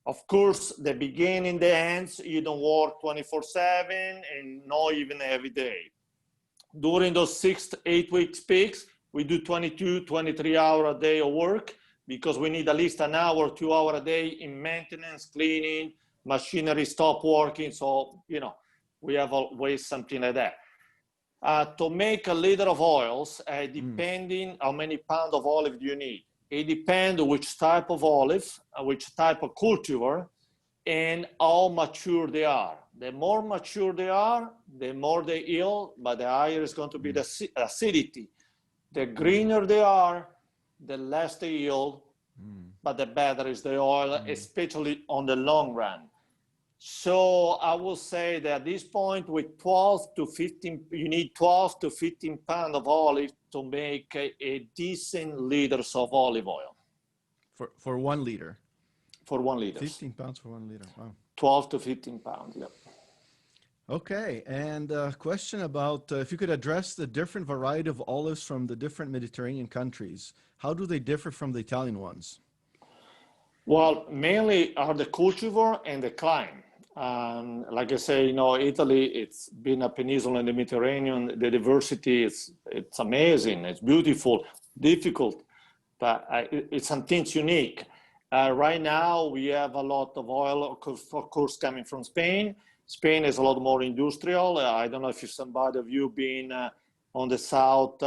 Of course, the beginning, the ends, you don't work 24/7 and not even every day. During those 6 to 8 weeks peaks, we do 22, 23 hours a day of work, because we need at least an hour, 2 hours a day in maintenance, cleaning, machinery stop working. So, we have always something like that. To make a liter of oils, depending how many pounds of olive do you need. It depends which type of olive, which type of cultivar, and how mature they are. The more mature they are, the more they yield, but the higher is going to be the acidity. The greener they are, the less they yield, but the better is the oil, especially on the long run. So I will say that at this point, with 12 to 15, you need 12 to 15 pounds of olive to make a decent liters of olive oil. For 1 liter? For 1 liter. 15 pounds for 1 liter, wow. 12 to 15 pounds, yeah. Okay, and a question about if you could address the different variety of olives from the different Mediterranean countries. How do they differ from the Italian ones? Well, mainly are the cultivar and the climate. Like I say, Italy, it's been a peninsula in the Mediterranean. The diversity is it's amazing. It's beautiful, difficult, but it's some things unique. Right now, we have a lot of oil, of course, coming from Spain. Spain is a lot more industrial. I don't know if somebody of you been on the south,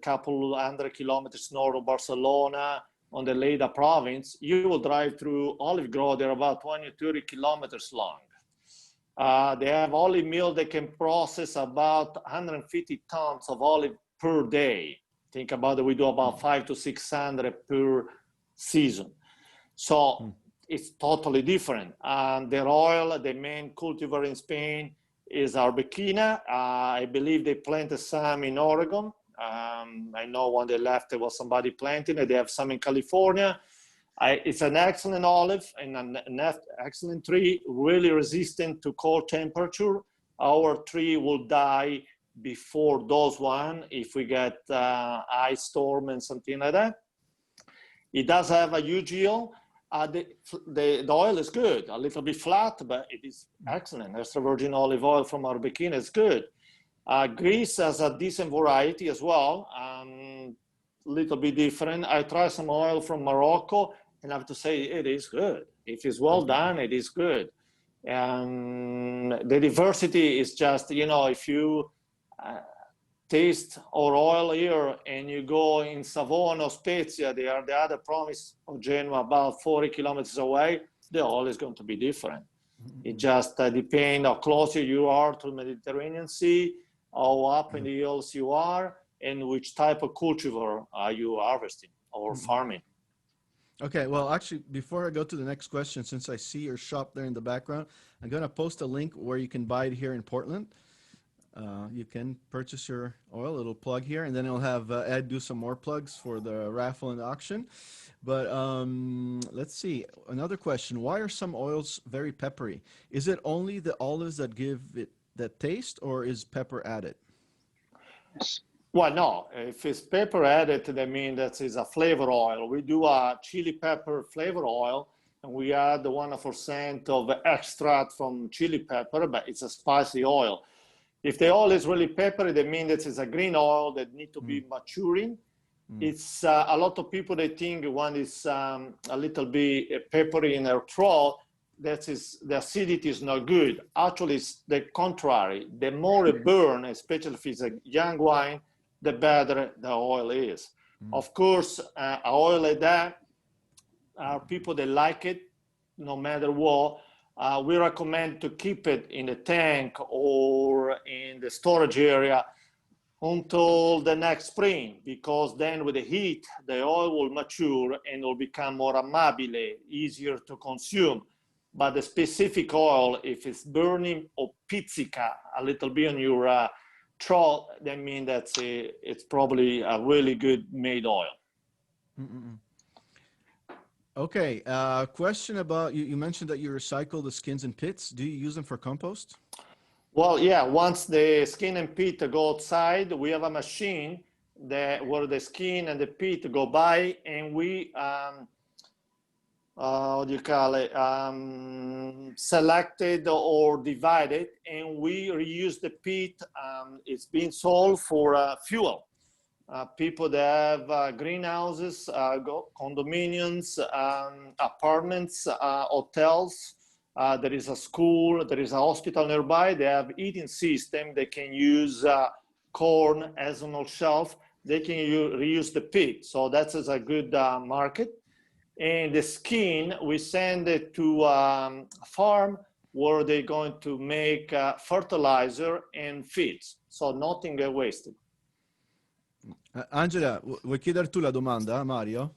couple hundred kilometers north of Barcelona, on the Lleida province. You will drive through olive grove. They're about 20, 30 kilometers long. They have olive mill. They can process about 150 tons of olive per day. Think about it. We do about 500 to 600 per season. So it's totally different. Their oil, the main cultivar in Spain is Arbequina. I believe they planted some in Oregon. I know when they left, there was somebody planting it. They have some in California. It's an excellent olive and an excellent tree, really resistant to cold temperature. Our tree will die before those one if we get ice storm and something like that. It does have a huge yield. The oil is good, a little bit flat, but it is excellent. Extra virgin olive oil from Arbequina is good. Greece has a decent variety as well, a little bit different. I tried some oil from Morocco, and I have to say it is good. If it's well done, it is good. The diversity is just, if you taste our oil here and you go in Savona or Spezia, they are the other province of Genoa, about 40 kilometers away, the oil is going to be different. It just depends how closer you are to the Mediterranean Sea, how up in the hills you are, and which type of cultivar are you harvesting or farming. Okay, well, actually, before I go to the next question, since I see your shop there in the background, I'm going to post a link where you can buy it here in Portland. You can purchase your oil, a little plug here, and then I'll have Ed do some more plugs for the raffle and auction. But let's see, another question. Why are some oils very peppery? Is it only the olives that give it that taste, or is pepper added? Well, no, if it's pepper added, that means that is a flavor oil. We do a chili pepper flavor oil, and we add 1% of extract from chili pepper, but it's a spicy oil. If the oil is really peppery, that means that it's a green oil that needs to be maturing. It's a lot of people, they think one is a little bit peppery in their throat, that is, the acidity is not good. Actually, it's the contrary. The more it burns, especially if it's a young wine, the better the oil is. Of course, an oil like that, people that like it, no matter what, we recommend to keep it in the tank or in the storage area until the next spring, because then with the heat, the oil will mature and will become more amabile, easier to consume. But the specific oil, if it's burning or pizzica a little bit on your throat, that means that it's probably a really good made oil. Okay, question about, you mentioned that you recycle the skins and pits. Do you use them for compost? Well, yeah, once the skin and pit go outside, we have a machine where the skin and the pit go by, and we, selected or divided, and we reuse the pit. It's being sold for fuel. People that have greenhouses, condominiums, apartments, hotels. There is a school, there is a hospital nearby. They have eating system. They can use corn as on shelf. They can reuse the pit. So that's a good market. And the skin, we send it to a farm where they're going to make fertilizer and feeds. So nothing gets wasted. Angela, vuoi chiedere tu la domanda, Mario?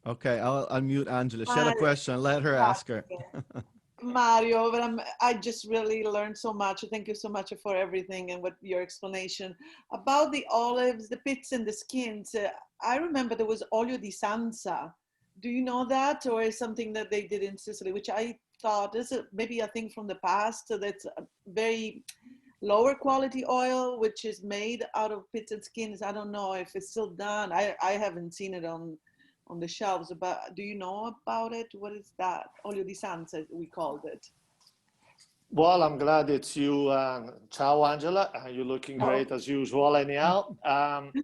Okay, I'll mute Angela. She had a question. Let her ask her. Mario, I just really learned so much. Thank you so much for everything and what your explanation about the olives, the pits and the skins. I remember there was Olio di Sansa Do you know that, or is something that they did in Sicily, which I thought is maybe a thing from the past, so that's a very lower quality oil, which is made out of pits and skins. I don't know if it's still done. I haven't seen it on the shelves, but do you know about it? What is that? Olio di Sanza, we called it. Well, I'm glad it's you. Ciao, Angela. You're looking great as usual. Anyhow,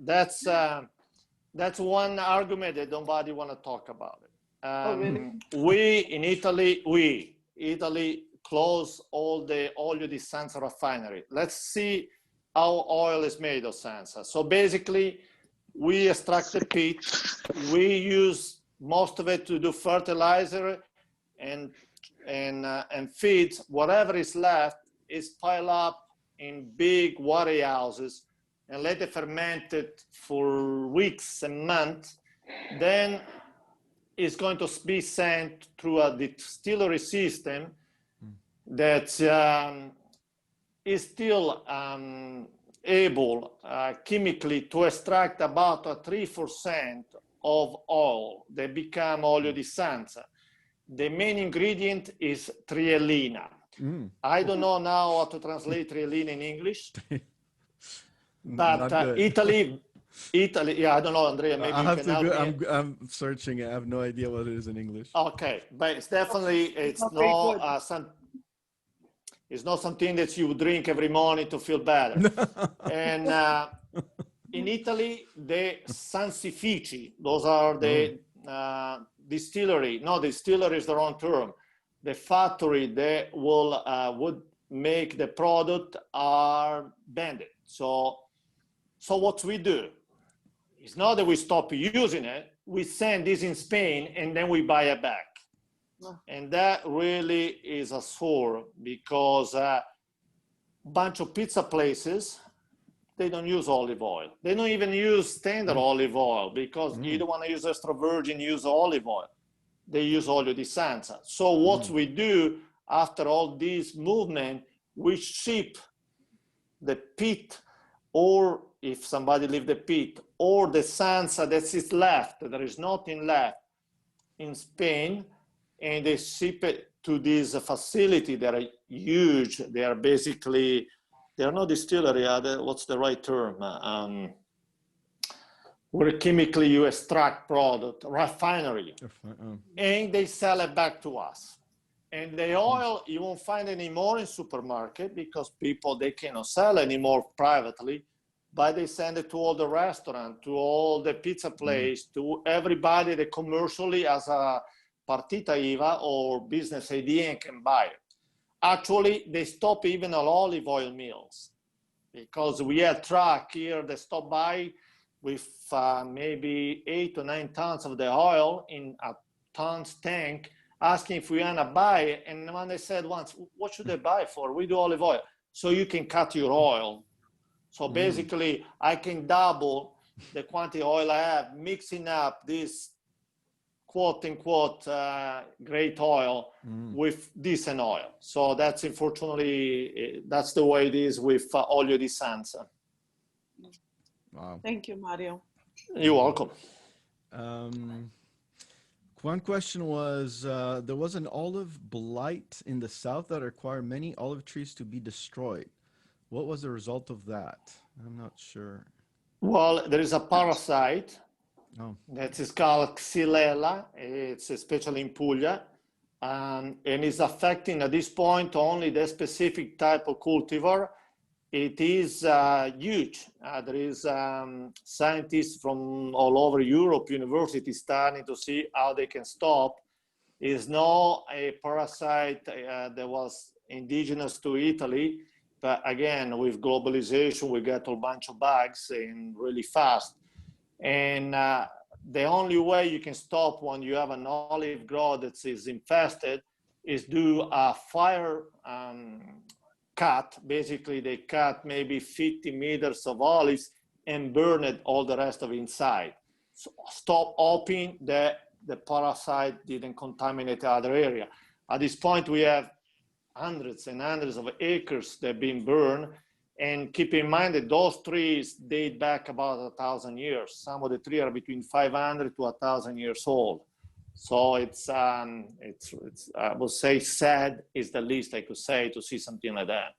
that's one argument that nobody want to talk about it. Oh, really? We in Italy, Italy closed all the Olio di Sanza refinery. Let's see how oil is made of Sanza. So basically, we extract the pit. We use most of it to do fertilizer and feeds. Whatever is left is piled up in big warehouses and let it ferment it for weeks and months. Then it's going to be sent through a distillery system that is still able chemically to extract about 3% of oil that become olio di Sanza. The main ingredient is triellina. I don't know now how to translate triellina in English, but Italy, yeah, I don't know, Andrea, maybe you can help me. I'm searching it. I have no idea what it is in English. Okay, but it's definitely, it's not something that you drink every morning to feel better. And in Italy, the Sansifici, those are the distillery. No, distillery is the wrong term. The factory that would make the product are banned. So what we do is not that we stop using it. We send this in Spain and then we buy it back. And that really is a sore because a bunch of pizza places, they don't use olive oil. They don't even use standard olive oil because you don't want to use extra virgin, use olive oil. They use olio di Sanza. So what we do after all this movement, we ship the pit, or if somebody leave the pit, or the Sanza that is left, there is nothing left in Spain, and they ship it to this facility that are huge. They are basically, they are not distillery, what's the right term? Where chemically you extract product, refinery, and they sell it back to us. And the oil you won't find anymore in supermarket because people, they cannot sell anymore privately, but they send it to all the restaurant, to all the pizza place, to everybody that commercially has a partita IVA or business idea and can buy it. Actually, they stop even at olive oil mills because we had truck here that stop by with maybe 8 or 9 tons of the oil in a tons tank, asking if we want to buy it. And when they said once, what should they buy for? We do olive oil. So you can cut your oil. So basically, I can double the quantity of oil I have, mixing up this quote unquote great oil with decent oil. So that's unfortunately, that's the way it is with Olio di Sanza. Wow. Thank you, Mario. You're welcome. One question was, there was an olive blight in the south that required many olive trees to be destroyed. What was the result of that? I'm not sure. Well, there is a parasite that is called Xylella. It's especially in Puglia, and is affecting at this point only the specific type of cultivar. It is huge. There is scientists from all over Europe, universities starting to see how they can stop. It's not a parasite that was indigenous to Italy, but again, with globalization, we get a bunch of bugs and really fast. And the only way you can stop when you have an olive grove that is infested is do a fire cut. Basically, they cut maybe 50 meters of olives and burn it all the rest of inside. So stop hoping that the parasite didn't contaminate the other area. At this point, we have hundreds and hundreds of acres that have been burned. And keep in mind that those trees date back about 1,000 years. Some of the trees are between 500 to 1,000 years old. So it's I would say sad is the least I could say to see something like that.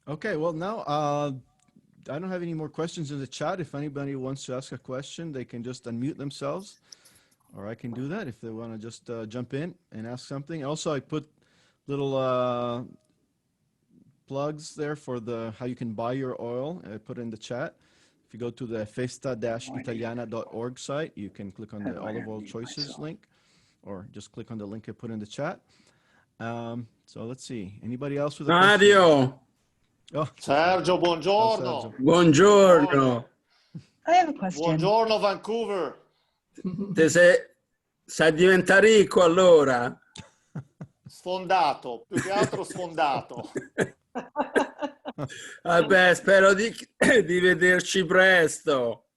Okay, well now I don't have any more questions in the chat. If anybody wants to ask a question, they can just unmute themselves, or I can do that if they want to just jump in and ask something. Also, I put little plugs there for how you can buy your oil. I put in the chat. If you go to the festa-italiana.org site, you can click on the olive oil choices link, or just click on the link I put in the chat. So let's see. Anybody else with a question? Mario, Oh, Sergio, buongiorno. Sergio. buongiorno. I have a question. Buongiorno, Vancouver. Sai diventare ricco allora? Sfondato, più che altro sfondato. Vabbè, spero di vederci presto.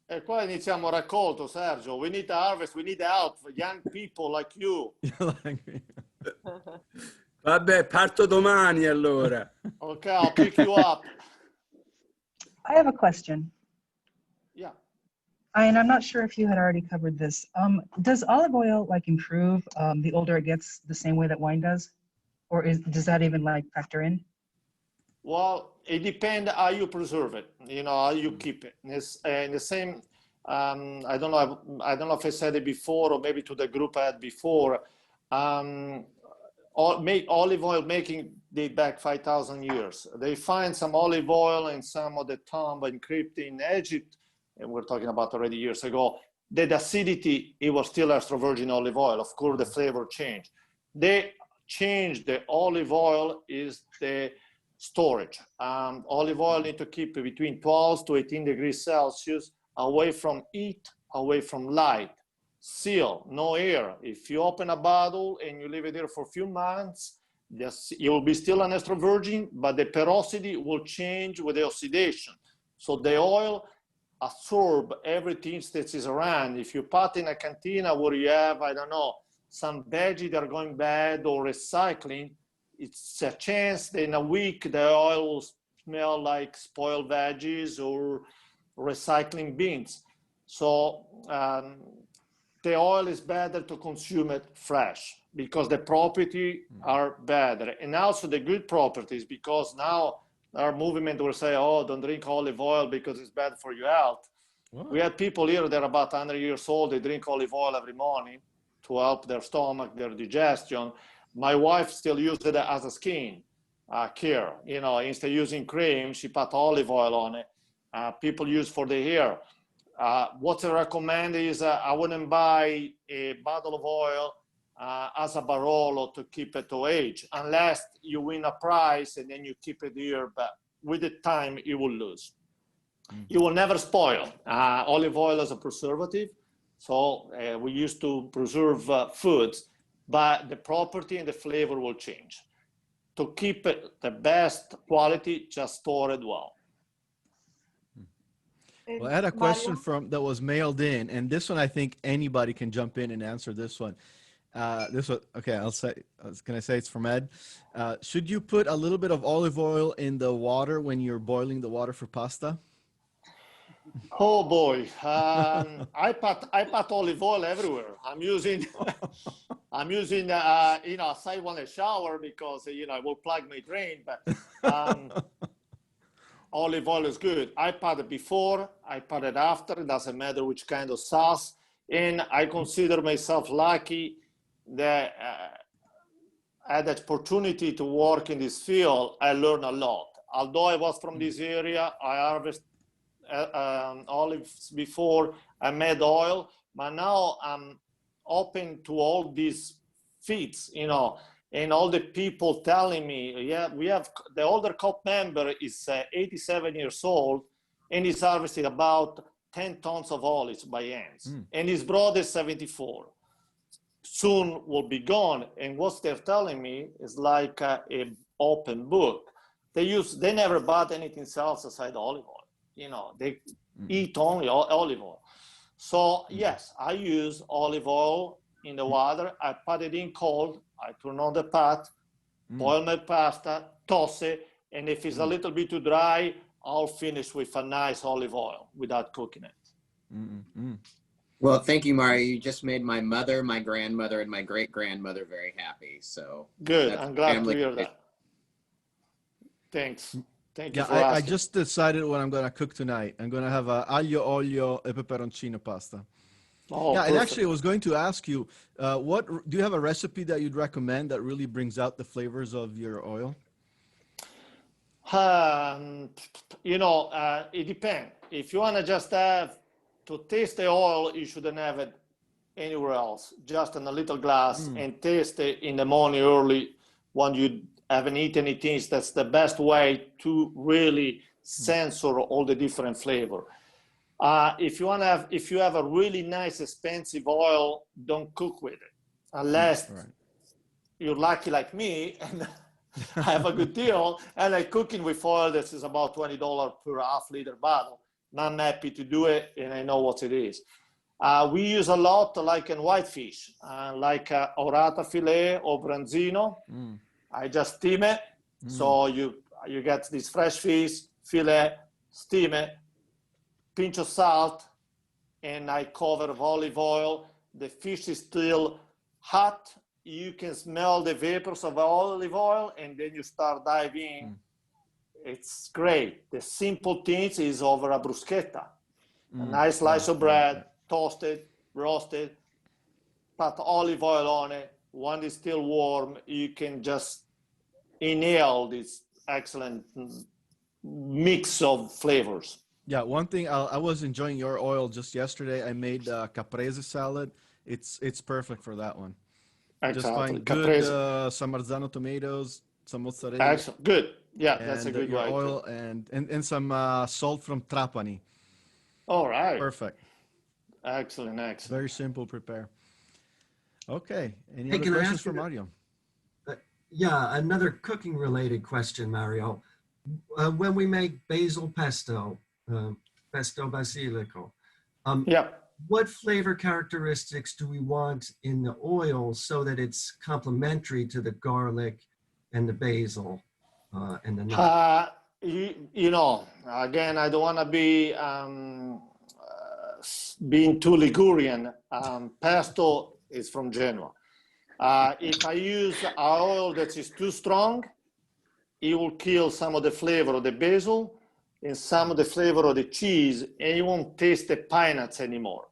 E qua iniziamo raccolto, Sergio. We need to harvest, we need help for young people like you. Vabbè, parto domani allora. Okay, I'll pick you up. I have a question. Yeah. And I'm not sure if you had already covered this. Does olive oil like improve the older it gets the same way that wine does? Or does that even like factor in? Well, it depends how you preserve it, how you keep it. And the same, I don't know if I said it before or maybe to the group I had before. Olive oil making date back 5,000 years. They find some olive oil in some of the tomb and crypt in Egypt, and we're talking about already years ago. The acidity, it was still extra virgin olive oil. Of course, the flavor changed. They changed the olive oil is the storage. Olive oil need to keep between 12 to 18 degrees Celsius, away from heat, away from light. Seal, no air. If you open a bottle and you leave it there for a few months, it will be still an extra virgin, but the porosity will change with the oxidation. So the oil absorb everything that is around. If you put in a cantina where you have, I don't know, some veggies that are going bad or recycling, it's a chance that in a week the oil will smell like spoiled veggies or recycling bins. So the oil is better to consume it fresh because the properties are better. And also the good properties, because now our movement will say, oh, don't drink olive oil because it's bad for your health. Wow. We had people here that are about 100 years old, they drink olive oil every morning to help their stomach, their digestion. My wife still uses it as a skin care. Instead of using cream, she put olive oil on it. People use for the hair. What I recommend is I wouldn't buy a bottle of oil as a Barolo to keep it to age, unless you win a prize and then you keep it here, but with the time you will lose. You will never spoil. Olive oil is a preservative, so we used to preserve foods, but the property and the flavor will change. To keep it the best quality, just store it well. Well, I had a question that was mailed in, and this one I think anybody can jump in and answer this one. This one, okay, can I say it's from Ed? Should you put a little bit of olive oil in the water when you're boiling the water for pasta? Oh boy, I put olive oil everywhere. I'm using aside when I shower because I will plug my drain, but olive oil is good. I put it before, I put it after. It doesn't matter which kind of sauce. And I consider myself lucky that I had the opportunity to work in this field. I learned a lot. Although I was from this area, I harvested olives before, I made oil, but now I'm open to all these feeds, and all the people telling me, yeah, we have the older COP member is 87 years old and he's harvested about 10 tons of olives by hands, and his brother is 74. Soon will be gone, and what they're telling me is like an open book. They never bought anything else aside olive oil. They eat only olive oil. So yes, I use olive oil in the water. I put it in cold. I turn on the pot, boil my pasta, toss it, and if it's a little bit too dry, I'll finish with a nice olive oil without cooking it. Well, thank you, Mario. You just made my mother, my grandmother, and my great-grandmother very happy. So Good. that's I'm glad to family. hear that. Thanks. Thank you Yeah, for I asking. just decided what I'm gonna cook tonight. I'm gonna have a aglio olio e peperoncino pasta. Oh, Yeah, and perfect. actually, I was going to ask you, what do you have a recipe that you'd recommend that really brings out the flavors of your oil? It depends. If you want to just have to taste the oil, you shouldn't have it anywhere else, just in a little glass and taste it in the morning early when you haven't eaten anything. That's the best way to really censor all the different flavor. If you have a really nice expensive oil, don't cook with it unless you're lucky like me and I have a good deal and I cooking with oil that is about $20 per half-liter bottle. And I'm happy to do it and I know what it is. We use a lot like in whitefish, like orata filet or branzino. I just steam it. So you get this fresh fish, fillet, steam it, pinch of salt, and I cover with olive oil. The fish is still hot. You can smell the vapors of olive oil, and then you start diving. It's great. The simple things is over a bruschetta. A nice slice of bread, toasted, roasted, put olive oil on it. When it's still warm, you can just inhale this excellent mix of flavors. Yeah, one thing I was enjoying your oil just yesterday. I made caprese salad. It's perfect for that one. Exactly. Just find Caprese. good San Marzano tomatoes, some mozzarella. Excellent. Good. Yeah, that's a good your way. oil and some salt from Trapani. All right. Perfect. Excellent. Very simple prepare. Okay. Any Hey, other can I questions ask for you Mario? Yeah, another cooking related question, Mario. When we make basil pesto, pesto basilico, Yeah. what flavor characteristics do we want in the oil so that it's complementary to the garlic and the basil and the nut? Again, I don't want to be being too Ligurian. Pesto is from Genoa. If I use oil that is too strong, it will kill some of the flavor of the basil and some of the flavor of the cheese, and you won't taste the pine nuts anymore.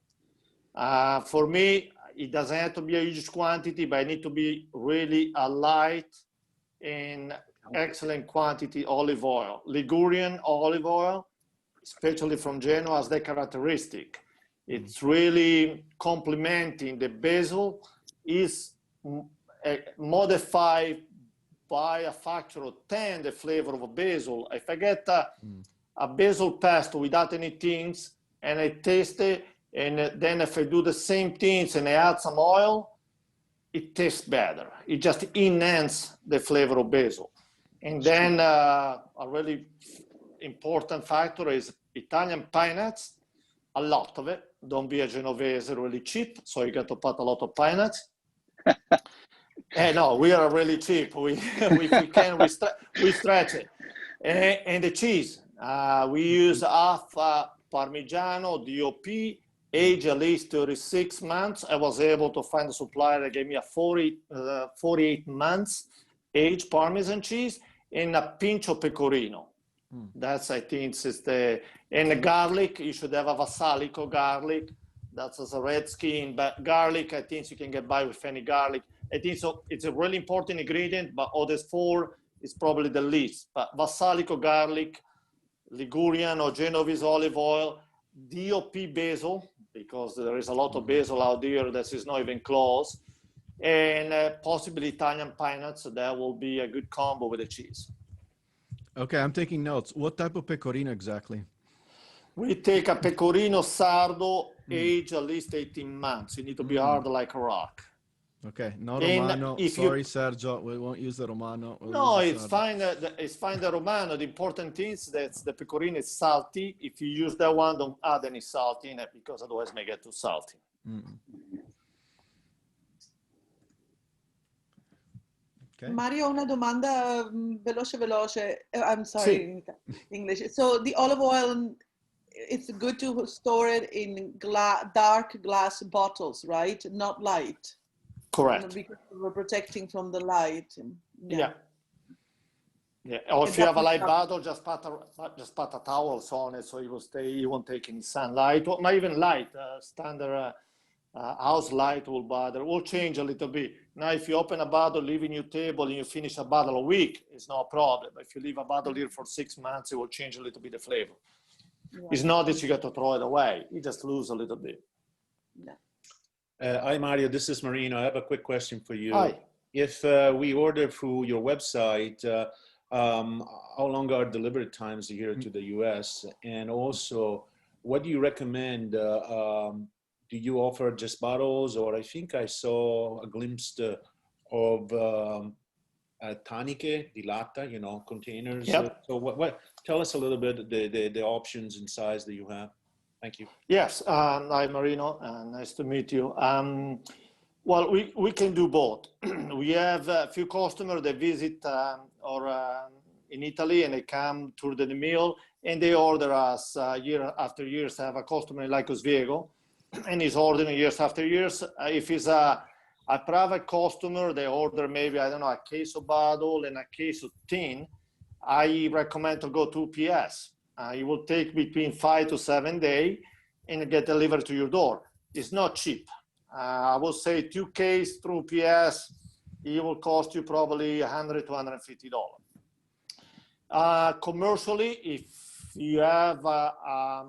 For me, it doesn't have to be a huge quantity, but it needs to be really a light and excellent quantity olive oil. Ligurian olive oil, especially from Genoa, has that characteristic. It's really complementing the basil, is modified by a factor of 10 the flavor of a basil. If I get a basil pesto without any things and I taste it, and then if I do the same things and I add some oil, it tastes better. It just enhances the flavor of basil. And then a really important factor is Italian pine nuts, a lot of it. Don't be a Genovese, really cheap, so you got to put a lot of pine nuts. No, we are really cheap. If we can, we stretch it. And the cheese, we use half Parmigiano DOP, age at least 36 months. I was able to find a supplier that gave me a 48 months age Parmesan cheese and a pinch of pecorino. That's, I think, and the garlic, you should have a Vasalico garlic. That's as a red skin, but garlic, I think you can get by with any garlic. I think so. It's a really important ingredient, but of these four is probably the least. But Vasalico garlic, Ligurian or Genovese olive oil, DOP basil, because there is a lot of basil out there that is not even close, and possibly Italian pine nuts. So that will be a good combo with the cheese. Okay, I'm taking notes. What type of pecorino exactly? We take a pecorino sardo, age at least 18 months. You need to be hard like a rock. Okay, no And Romano. if Sorry, Sergio, we won't use the Romano. No, it's fine. It's fine, the Romano. The important thing is that the pecorino is salty. If you use that one, don't add any salt in it because otherwise it may get too salty. Okay. Mario, una domanda veloce. I'm sorry, English. So the olive oil it's good to store it in dark glass bottles, right? Not light. Correct. Because we're protecting from the light. Yeah. Yeah. Or if you have a light bottle, just put a towel on it so it will stay. You won't take any sunlight, or not even light. Standard house light will change a little bit. Now, if you open a bottle, leave in your table, and you finish a bottle a week, it's no problem. If you leave a bottle here for 6 months, it will change a little bit the flavor. Yeah. It's not that you got to throw it away. You just lose a little bit. Yeah. Hi, Mario. This is Marino. I have a quick question for you. Hi. If we order through your website, how long are delivery times here to the US? And also, what do you recommend? Do you offer just bottles, or I think I saw a glimpse of taniche di latta, containers. Yep. So what? Tell us a little bit the options and size that you have. Thank you. Yes. Hi, Marino. Nice to meet you. Well, we can do both. We have a few customers that visit in Italy, and they come to the mill and they order us year after year. I have a customer like Oswego, and he's ordering years after years. If it's a private customer, they order maybe, I don't know, a case of bottle and a case of tin. I recommend to go to UPS. It will take between 5 to 7 days and get delivered to your door. It's not cheap. I will say 2 cases through UPS, it will cost you probably $100 to $150. Commercially, if you have a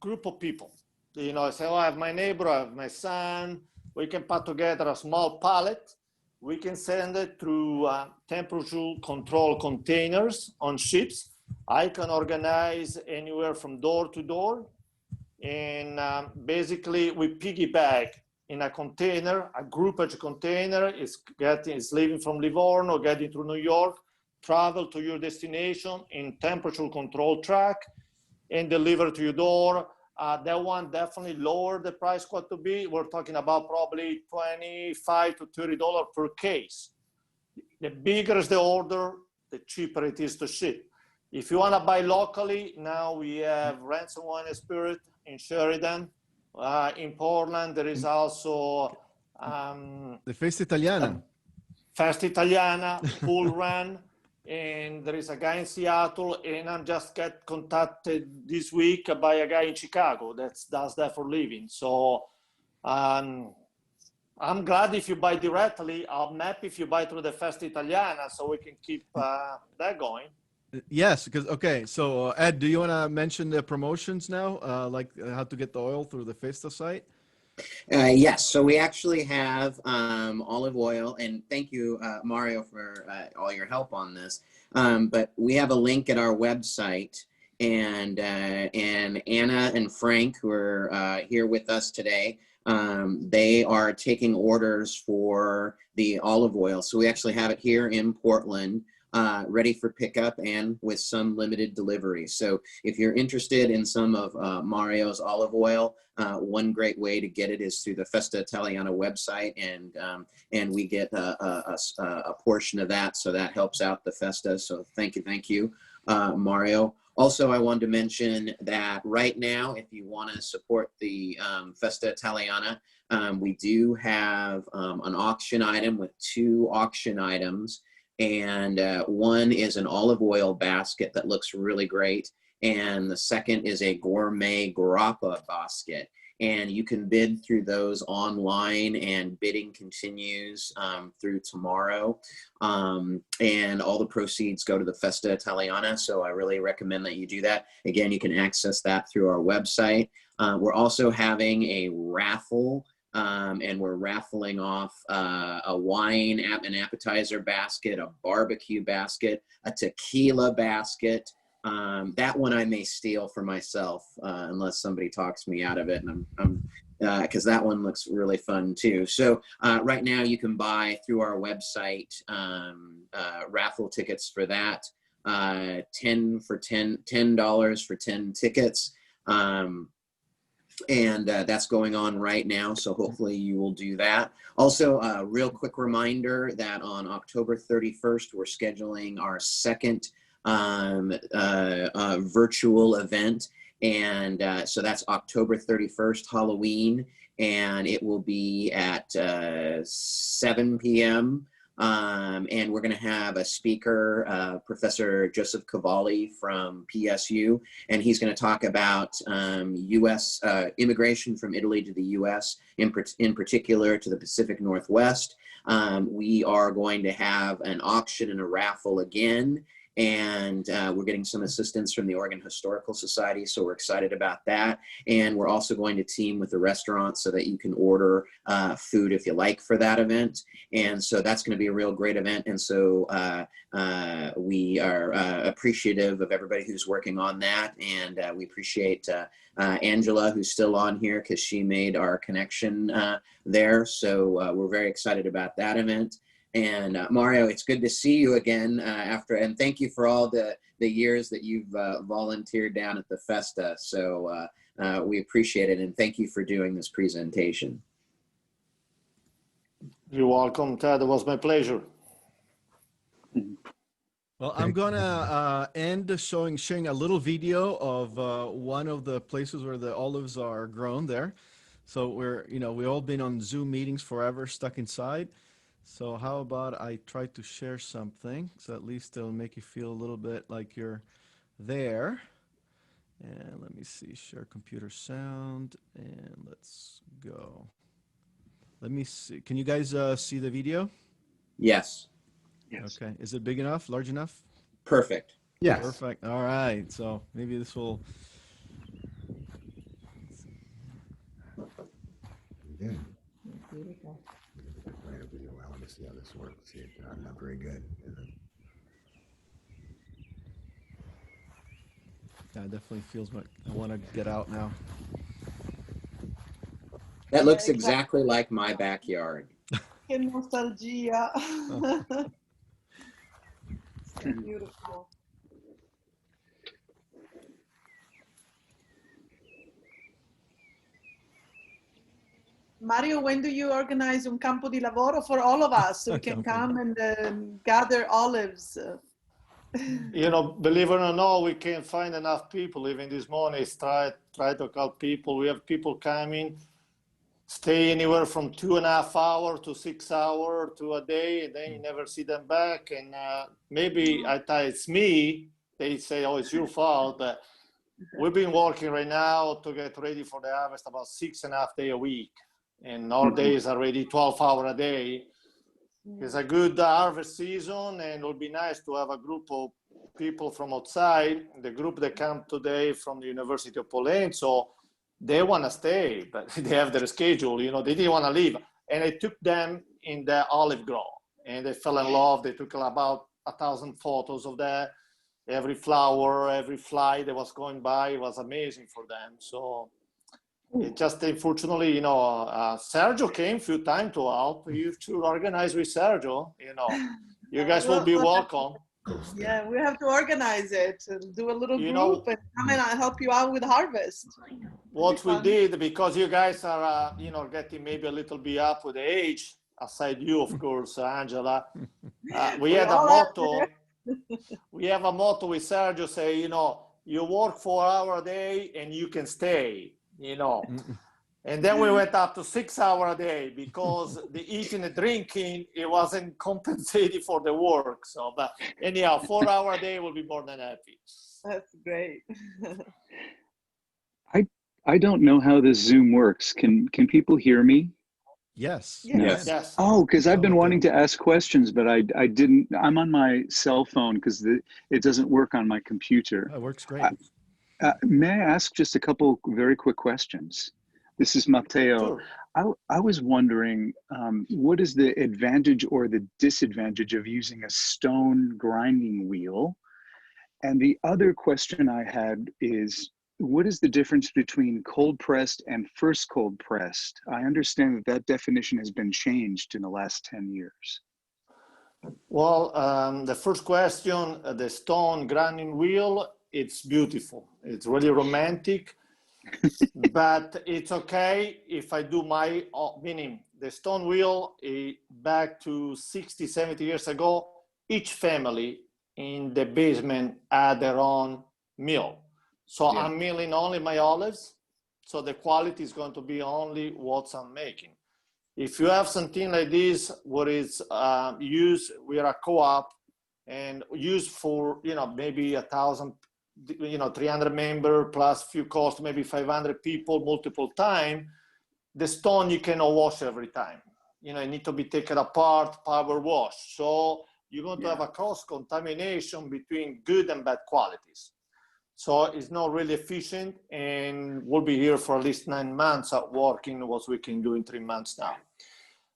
group of people, say, oh, I have my neighbor, I have my son, we can put together a small pallet. We can send it through temperature control containers on ships. I can organize anywhere from door to door. And basically, we piggyback in a container, a groupage container is leaving from Livorno, getting to New York, travel to your destination in temperature control truck, and deliver to your door. That one definitely lowered the price quite a bit. We're talking about probably $25 to $30 per case. The bigger is the order, the cheaper it is to ship. If you want to buy locally, now we have Ransom Wine and Spirit in Sheridan. In Portland, there is also the Festa Italiana. Festa Italiana, Pool Run, and there is a guy in Seattle, and I'm just got contacted this week by a guy in Chicago that does that for a living. So I'm glad if you buy directly. I'm happy if you buy through the Festa Italiana, so we can keep that going. Yes, because, okay, so Ed, do you want to mention the promotions now, like how to get the oil through the Festa site? Yes, so we actually have olive oil, and thank you, Mario, for all your help on this. But we have a link at our website, and Anna and Frank, who are here with us today, they are taking orders for the olive oil. So we actually have it here in Portland, ready for pickup and with some limited delivery. So if you're interested in some of Mario's olive oil, one great way to get it is through the Festa Italiana website, and we get a portion of that, so that helps out the Festa. So thank you, Mario. Also, I wanted to mention that right now, if you want to support the Festa Italiana, we do have an auction item with 2 auction items. And one is an olive oil basket that looks really great. And the second is a gourmet grappa basket. And you can bid through those online, and bidding continues through tomorrow. And all the proceeds go to the Festa Italiana. So I really recommend that you do that. Again, you can access that through our website. We're also having a raffle. And we're raffling off a wine, an appetizer basket, a barbecue basket, a tequila basket. That one I may steal for myself unless somebody talks me out of it, and because that one looks really fun too. So right now you can buy through our website raffle tickets for that. $10 for 10 tickets. And that's going on right now, so hopefully you will do that. Also, a real quick reminder that on October 31st, we're scheduling our second virtual event, And so that's October 31st, Halloween, and it will be at 7 p.m. And we're going to have a speaker, Professor Joseph Cavalli from PSU, and he's going to talk about U.S. Immigration from Italy to the U.S., in particular to the Pacific Northwest. We are going to have an auction and a raffle again, and we're getting some assistance from the Oregon Historical Society, so we're excited about that. And we're also going to team with the restaurant so that you can order food if you like for that event. And so that's going to be a real great event. And so we are appreciative of everybody who's working on that. And we appreciate Angela, who's still on here, because she made our connection there. So we're very excited about that event. And Mario, it's good to see you again and thank you for all the years that you've volunteered down at the Festa. So we appreciate it, and thank you for doing this presentation. You're welcome, Ted. It was my pleasure. Well, I'm gonna end sharing a little video of one of the places where the olives are grown there. So we've all been on Zoom meetings forever, stuck inside. So how about I try to share something, so at least it'll make you feel a little bit like you're there. And let me see, share computer sound, and let's go. Let me see, can you guys see the video? Yes. Yes. Okay, is it big enough, large enough? Perfect. Yes. Perfect, all right, so maybe this will. Good. Beautiful. Right, I want to see how this works. See, I'm not very good. Yeah, it definitely feels like I want to get out now. That looks exactly like my backyard. Che nostalgia. Oh. So beautiful. Mario, when do you organize un campo di lavoro for all of us so we can come and gather olives? You know, believe it or not, we can't find enough people. Even this morning, try to call people. We have people coming, stay anywhere from 2.5 hours to 6 hours to a day, and then you never see them back. And maybe I thought it's me. They say, oh, it's your fault. But we've been working right now to get ready for the harvest about 6.5 days a week. And our days are already 12 hours a day. It's a good harvest season, and it would be nice to have a group of people from outside. The group that come today from the University of Polenzo, they want to stay, but they have their schedule. You know, they didn't want to leave. And I took them in the olive grove, and they fell in love. They took about 1,000 photos of that. Every flower, every fly that was going by, it was amazing for them. So it just, unfortunately, you know, Sergio came a few times to help. You should organize with Sergio, you know. You guys will be welcome. Yeah, we have to organize it and do a little You group know, and come and I'll help you out with harvest. what we did, because you guys are, you know, getting maybe a little bit up with the age, aside you, of course, Angela. We had a motto. We have a motto with Sergio, say, you know, you work 4 hours a day and you can stay, you know. And then we went up to 6 hours a day because the eating and drinking, it wasn't compensated for the work. So, but anyhow, 4 hours a day will be more than happy. That's great. I don't know how this Zoom works. Can people hear me? Yes. No. Yes. Oh, because I've been wanting to ask questions, but I didn't. I'm on my cell phone because it doesn't work on my computer. It works great. May I ask just a couple very quick questions? This is Matteo. Sure. I was wondering, what is the advantage or the disadvantage of using a stone grinding wheel? And the other question I had is, what is the difference between cold pressed and first cold pressed? I understand that definition has been changed in the last 10 years. Well, the first question, the stone grinding wheel, it's beautiful. It's really romantic, but it's okay if I do my, meaning the stone wheel, back to 60, 70 years ago, each family in the basement had their own mill. So Yeah. I'm milling only my olives. So the quality is going to be only what I'm making. If you have something like this, what is used, we are a co-op and used for, maybe 1,000, 300 member plus few cost, maybe 500 people multiple time, the stone you cannot wash every time. It need to be taken apart, power wash. So you're going to have a cross contamination between good and bad qualities. So it's not really efficient, and we'll be here for at least 9 months at working what we can do in 3 months now.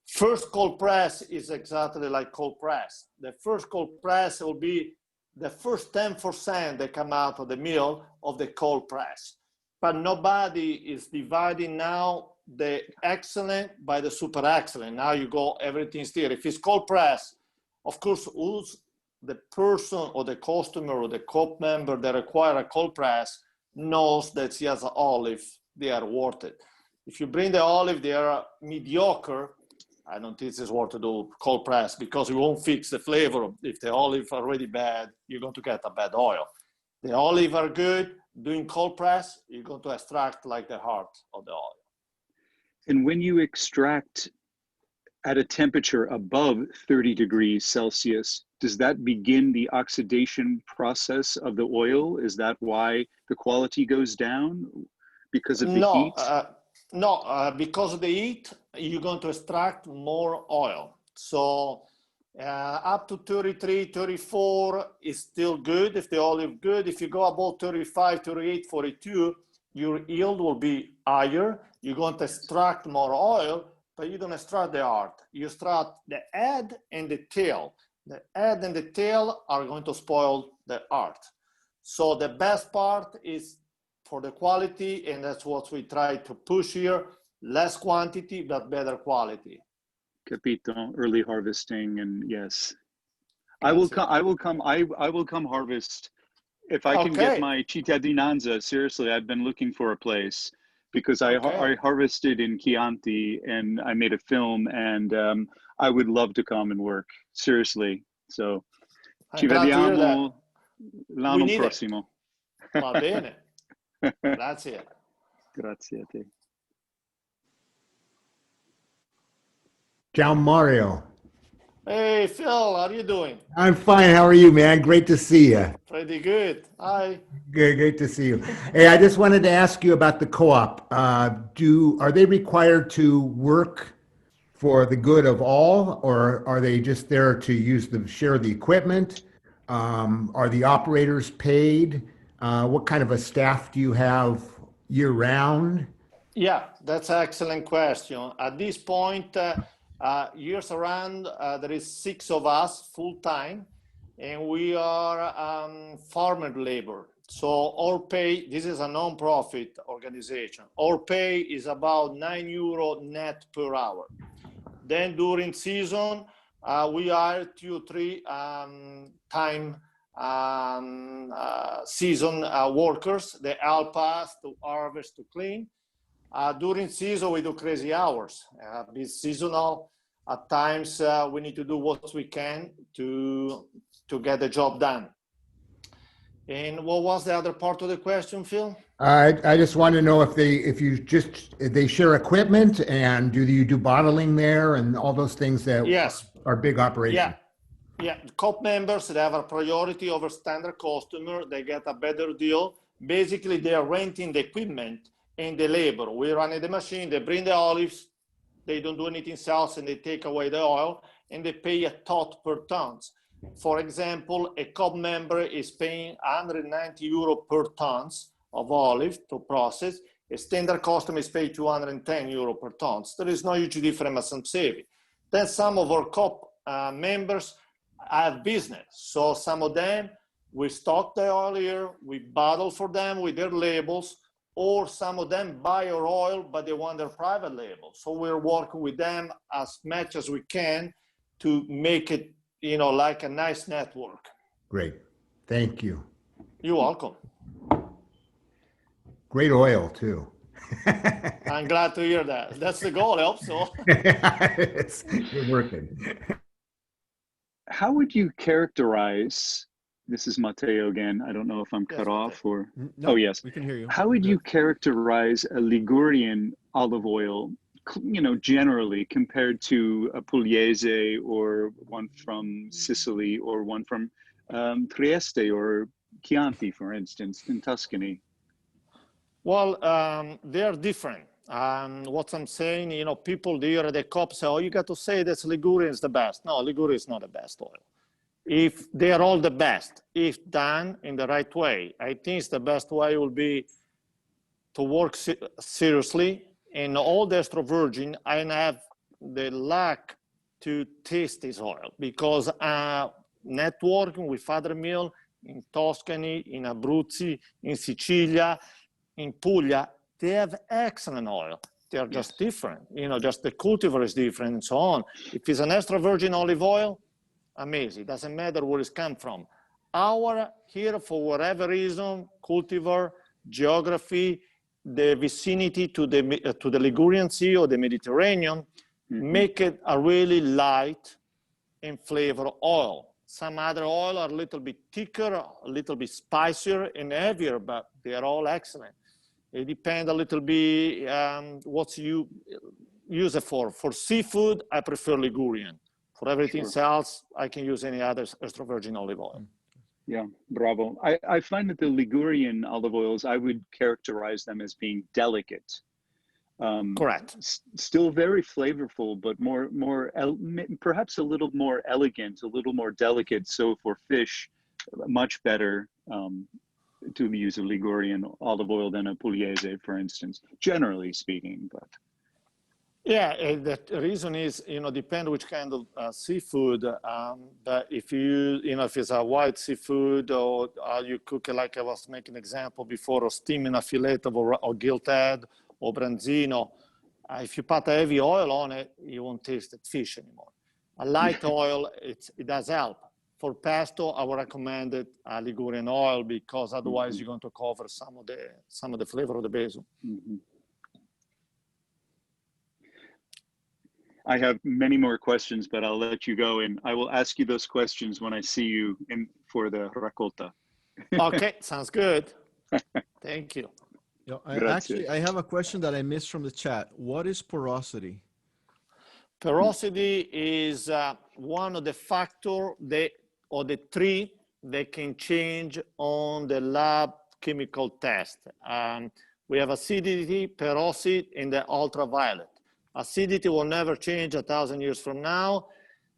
First cold press is exactly like cold press. The first cold press will be the first 10% that come out of the mill of the cold press. But nobody is dividing now the excellent by the super excellent. Now you go everything still. If it's cold press, of course, who's the person or the customer or the co-op member that require a cold press knows that he has an olive, they are worth it. If you bring the olive, they are mediocre, I don't think it's worth to do cold press because you won't fix the flavor. If the olive are already bad, you're going to get a bad oil. The olive are good, doing cold press, you're going to extract like the heart of the oil. And when you extract at a temperature above 30 degrees Celsius, does that begin the oxidation process of the oil? Is that why the quality goes down? Because of the heat? No, because of the heat, you're going to extract more oil. So up to 33, 34 is still good if the olive good. If you go above 35, 38, 42, your yield will be higher. You're going to extract more oil, but you don't extract the heart. You extract the head and the tail. The head and the tail are going to spoil the heart. So the best part is for the quality, and that's what we try to push here, less quantity, but better quality. Capito, early harvesting, and yes. I will come harvest. If I can get my cittadinanza, seriously, I've been looking for a place because I harvested in Chianti and I made a film, and I would love to come and work, seriously. So, ci vediamo l'anno prossimo. Va bene. Grazie. Grazie a te. Ciao, Mario. Hey, Phil, how are you doing? I'm fine. How are you, man? Great to see you. Pretty good. Hi. Good, great to see you. Hey, I just wanted to ask you about the co-op. Are they required to work for the good of all, or are they just there to share the equipment? Are the operators paid? What kind of a staff do you have year round? Yeah, that's an excellent question. At this point, years around, there is 6 of us full time, and we are farmer labor. So our pay, this is a non-profit organization. Our pay is about €9 net per hour. Then during season, we hire 2 or 3 time season workers. They help us to harvest, to clean. During season, we do crazy hours. It's seasonal. At times, we need to do what we can to get the job done. And what was the other part of the question, Phil? I just want to know if they share equipment, and do you do bottling there and all those things that are big operations? Yeah. Co-op members, they have a priority over standard customer. They get a better deal. Basically, they are renting the equipment and the labor. We run the machine, they bring the olives, they don't do anything else, and they take away the oil, and they pay a tot per tons. For example, a co-op member is paying €190 per tons of olive to process. A standard customer is paid €210 per tons. There is no huge difference in saving. Then some of our co-op members have business. So some of them, we stock the oil here, we bottle for them with their labels, or some of them buy our oil, but they want their private label. So we're working with them as much as we can to make it, like a nice network. Great. Thank you. You're welcome. Great oil, too. I'm glad to hear that. That's the goal, I hope so. You're working. How would you characterize This is Matteo again. I don't know if I'm Yes, cut off or. No, Oh, yes. we can hear you. How would you characterize a Ligurian olive oil, generally compared to a Pugliese or one from Sicily or one from Trieste or Chianti, for instance, in Tuscany? Well, they are different. What I'm saying, people there at the COP say, oh, you got to say that Liguria is the best. No, Liguria is not the best oil. If they are all the best, if done in the right way, I think the best way will be to work seriously. In all the extravergine, I have the luck to taste this oil because networking with other mill in Tuscany, in Abruzzi, in Sicilia, in Puglia, they have excellent oil. They are just different. Just the cultivar is different and so on. If it's an extra virgin olive oil, amazing. Doesn't matter where it's come from. Our here, for whatever reason, cultivar, geography, the vicinity to the Ligurian Sea or the Mediterranean, make it a really light and flavor oil. Some other oil are a little bit thicker, a little bit spicier and heavier, but they are all excellent. It depends a little bit what you use it for. For seafood, I prefer Ligurian. For everything else, I can use any other extra virgin olive oil. Yeah, bravo. I find that the Ligurian olive oils, I would characterize them as being delicate. Correct. Still very flavorful, but perhaps a little more elegant, a little more delicate. So for fish, much better to use a Ligurian olive oil than a Pugliese, for instance, generally speaking. But yeah, the reason is, depend which kind of seafood. But if if it's a white seafood or you cook it like I was making an example before, or steaming a fillet or gilt head or branzino, if you put a heavy oil on it, you won't taste the fish anymore. A light oil, it does help. For pesto, I would recommend it Ligurian oil because otherwise you're going to cover some of the flavor of the basil. I have many more questions, but I'll let you go, and I will ask you those questions when I see you for the raccolta. Okay, sounds good. Thank you. I have a question that I missed from the chat. What is porosity? Porosity is one of the factors or the three that can change on the lab chemical test. We have acidity, porosity, and the ultraviolet. Acidity will never change 1,000 years from now.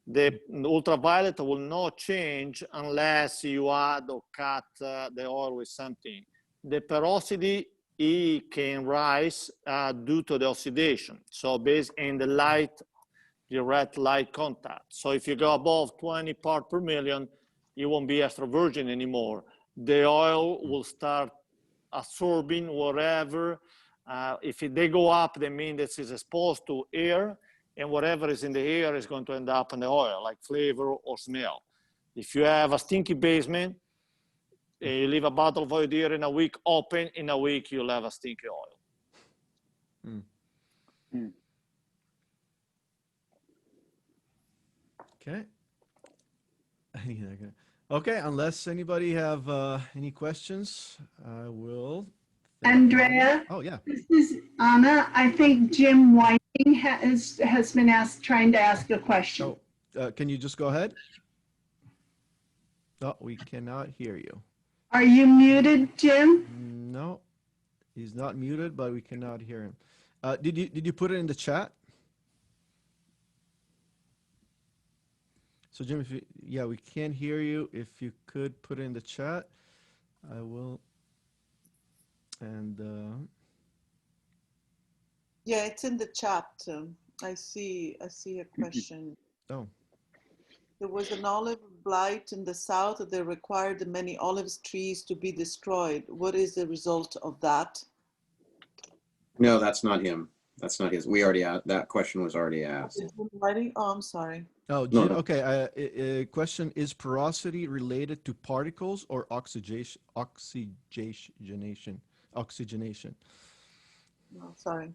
The ultraviolet will not change unless you add or cut the oil with something. The porosity can rise due to the oxidation. So based on the light, direct light contact. So if you go above 20 parts per million, you won't be extra virgin anymore. The oil will start absorbing whatever. If they go up, they mean this is exposed to air, and whatever is in the air is going to end up in the oil, like flavor or smell. If you have a stinky basement, you leave a bottle of oil there in a week open, in a week you'll have a stinky oil. Okay. Okay, unless anybody have any questions, I will. Andrea? Oh, yeah. This is Anna. I think Jim Whiting has been trying to ask a question. Oh, can you just go ahead? No, we cannot hear you. Are you muted, Jim? No, he's not muted, but we cannot hear him. Did you put it in the chat? So Jim, we can't hear you. If you could put it in the chat, I will. And yeah, it's in the chat. I see a question. Oh. There was an olive blight in the south that required many olive trees to be destroyed. What is the result of that? No, that's not him. That's not his. We already asked. That question was already asked. Oh, I'm sorry. Oh, Jim, no. Okay. Question: is porosity related to particles or oxygenation? Oxygenation. No, sorry.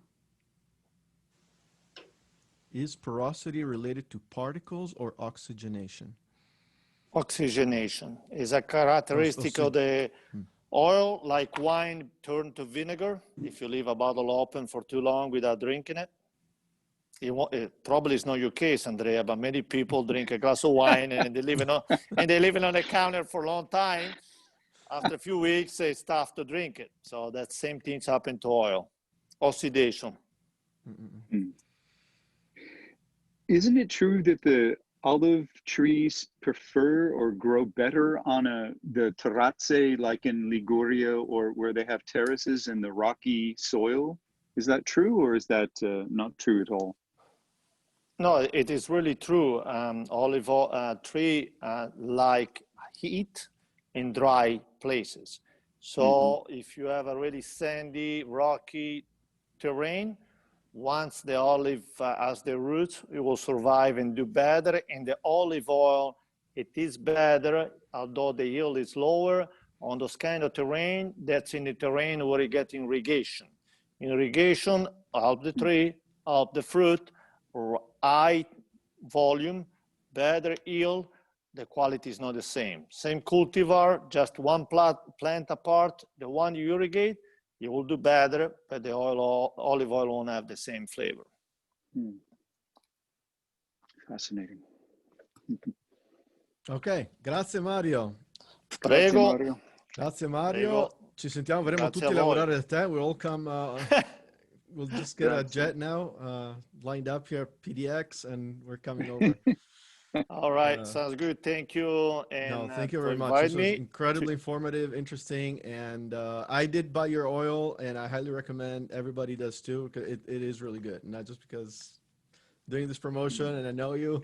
Is porosity related to particles or oxygenation? oxygenation. Is a characteristic of the oil, like wine turned to vinegar. If you leave a bottle open for too long without drinking it, it probably is not your case, Andrea, but many people drink a glass of wine and they leave it on the counter for a long time. After a few weeks, it's tough to drink it. So that same things happen to oil, oxidation. Isn't it true that the olive trees prefer or grow better on the terrazze, like in Liguria, or where they have terraces in the rocky soil? Is that true, or is that not true at all? No, it is really true. Olive tree like heat in dry places. So if you have a really sandy, rocky terrain, once the olive has the roots, it will survive and do better. And the olive oil, it is better, although the yield is lower on those kind of terrain. That's in the terrain where you get irrigation. Irrigation, help the tree, help the fruit, high volume, better yield. The quality is not the same. Same cultivar, just one plant apart. The one you irrigate, you will do better, but the olive oil won't have the same flavor. Fascinating. Ok, grazie Mario. Prego. Grazie Mario. Prego. Ci sentiamo, verremo Grazie tutti a a voi. lavorare da te. We'll all come, we'll just get a jet now, lined up here at PDX, and we're coming over. All right, sounds good. Thank you. And No, thank you for very much. This was inviting me. incredibly informative, interesting, and I did buy your oil, and I highly recommend everybody does too, because it is really good. Not just because doing this promotion, and I know you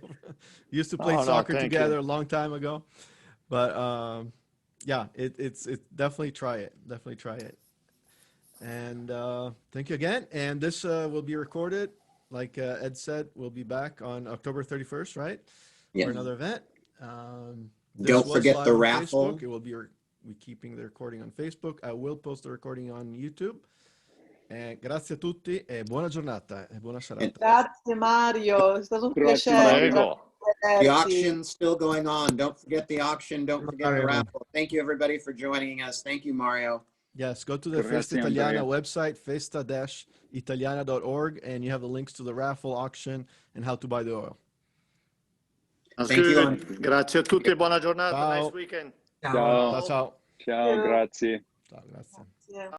used to play soccer together a long time ago, but yeah, it's definitely try it. Definitely try it. And thank you again. And this will be recorded, like Ed said. We'll be back on October 31st, right? Yeah. For another event. Don't forget the raffle. Facebook. It will be we keeping the recording on Facebook. I will post the recording on YouTube. Grazie a tutti e buona giornata e buona serata. Grazie Mario, è stato un Grazie, piacere. Mario. The auction's still going on. Don't forget the auction. Don't forget the raffle. Thank you everybody for joining us. Thank you, Mario. Yes, go to the Festa Italiana website, festa-italiana.org, and you have the links to the raffle, auction, and how to buy the oil. Thank you. Grazie a tutti, buona giornata. Ciao. Nice weekend. Ciao. Ciao. Ciao, grazie. Ciao, grazie. Yeah.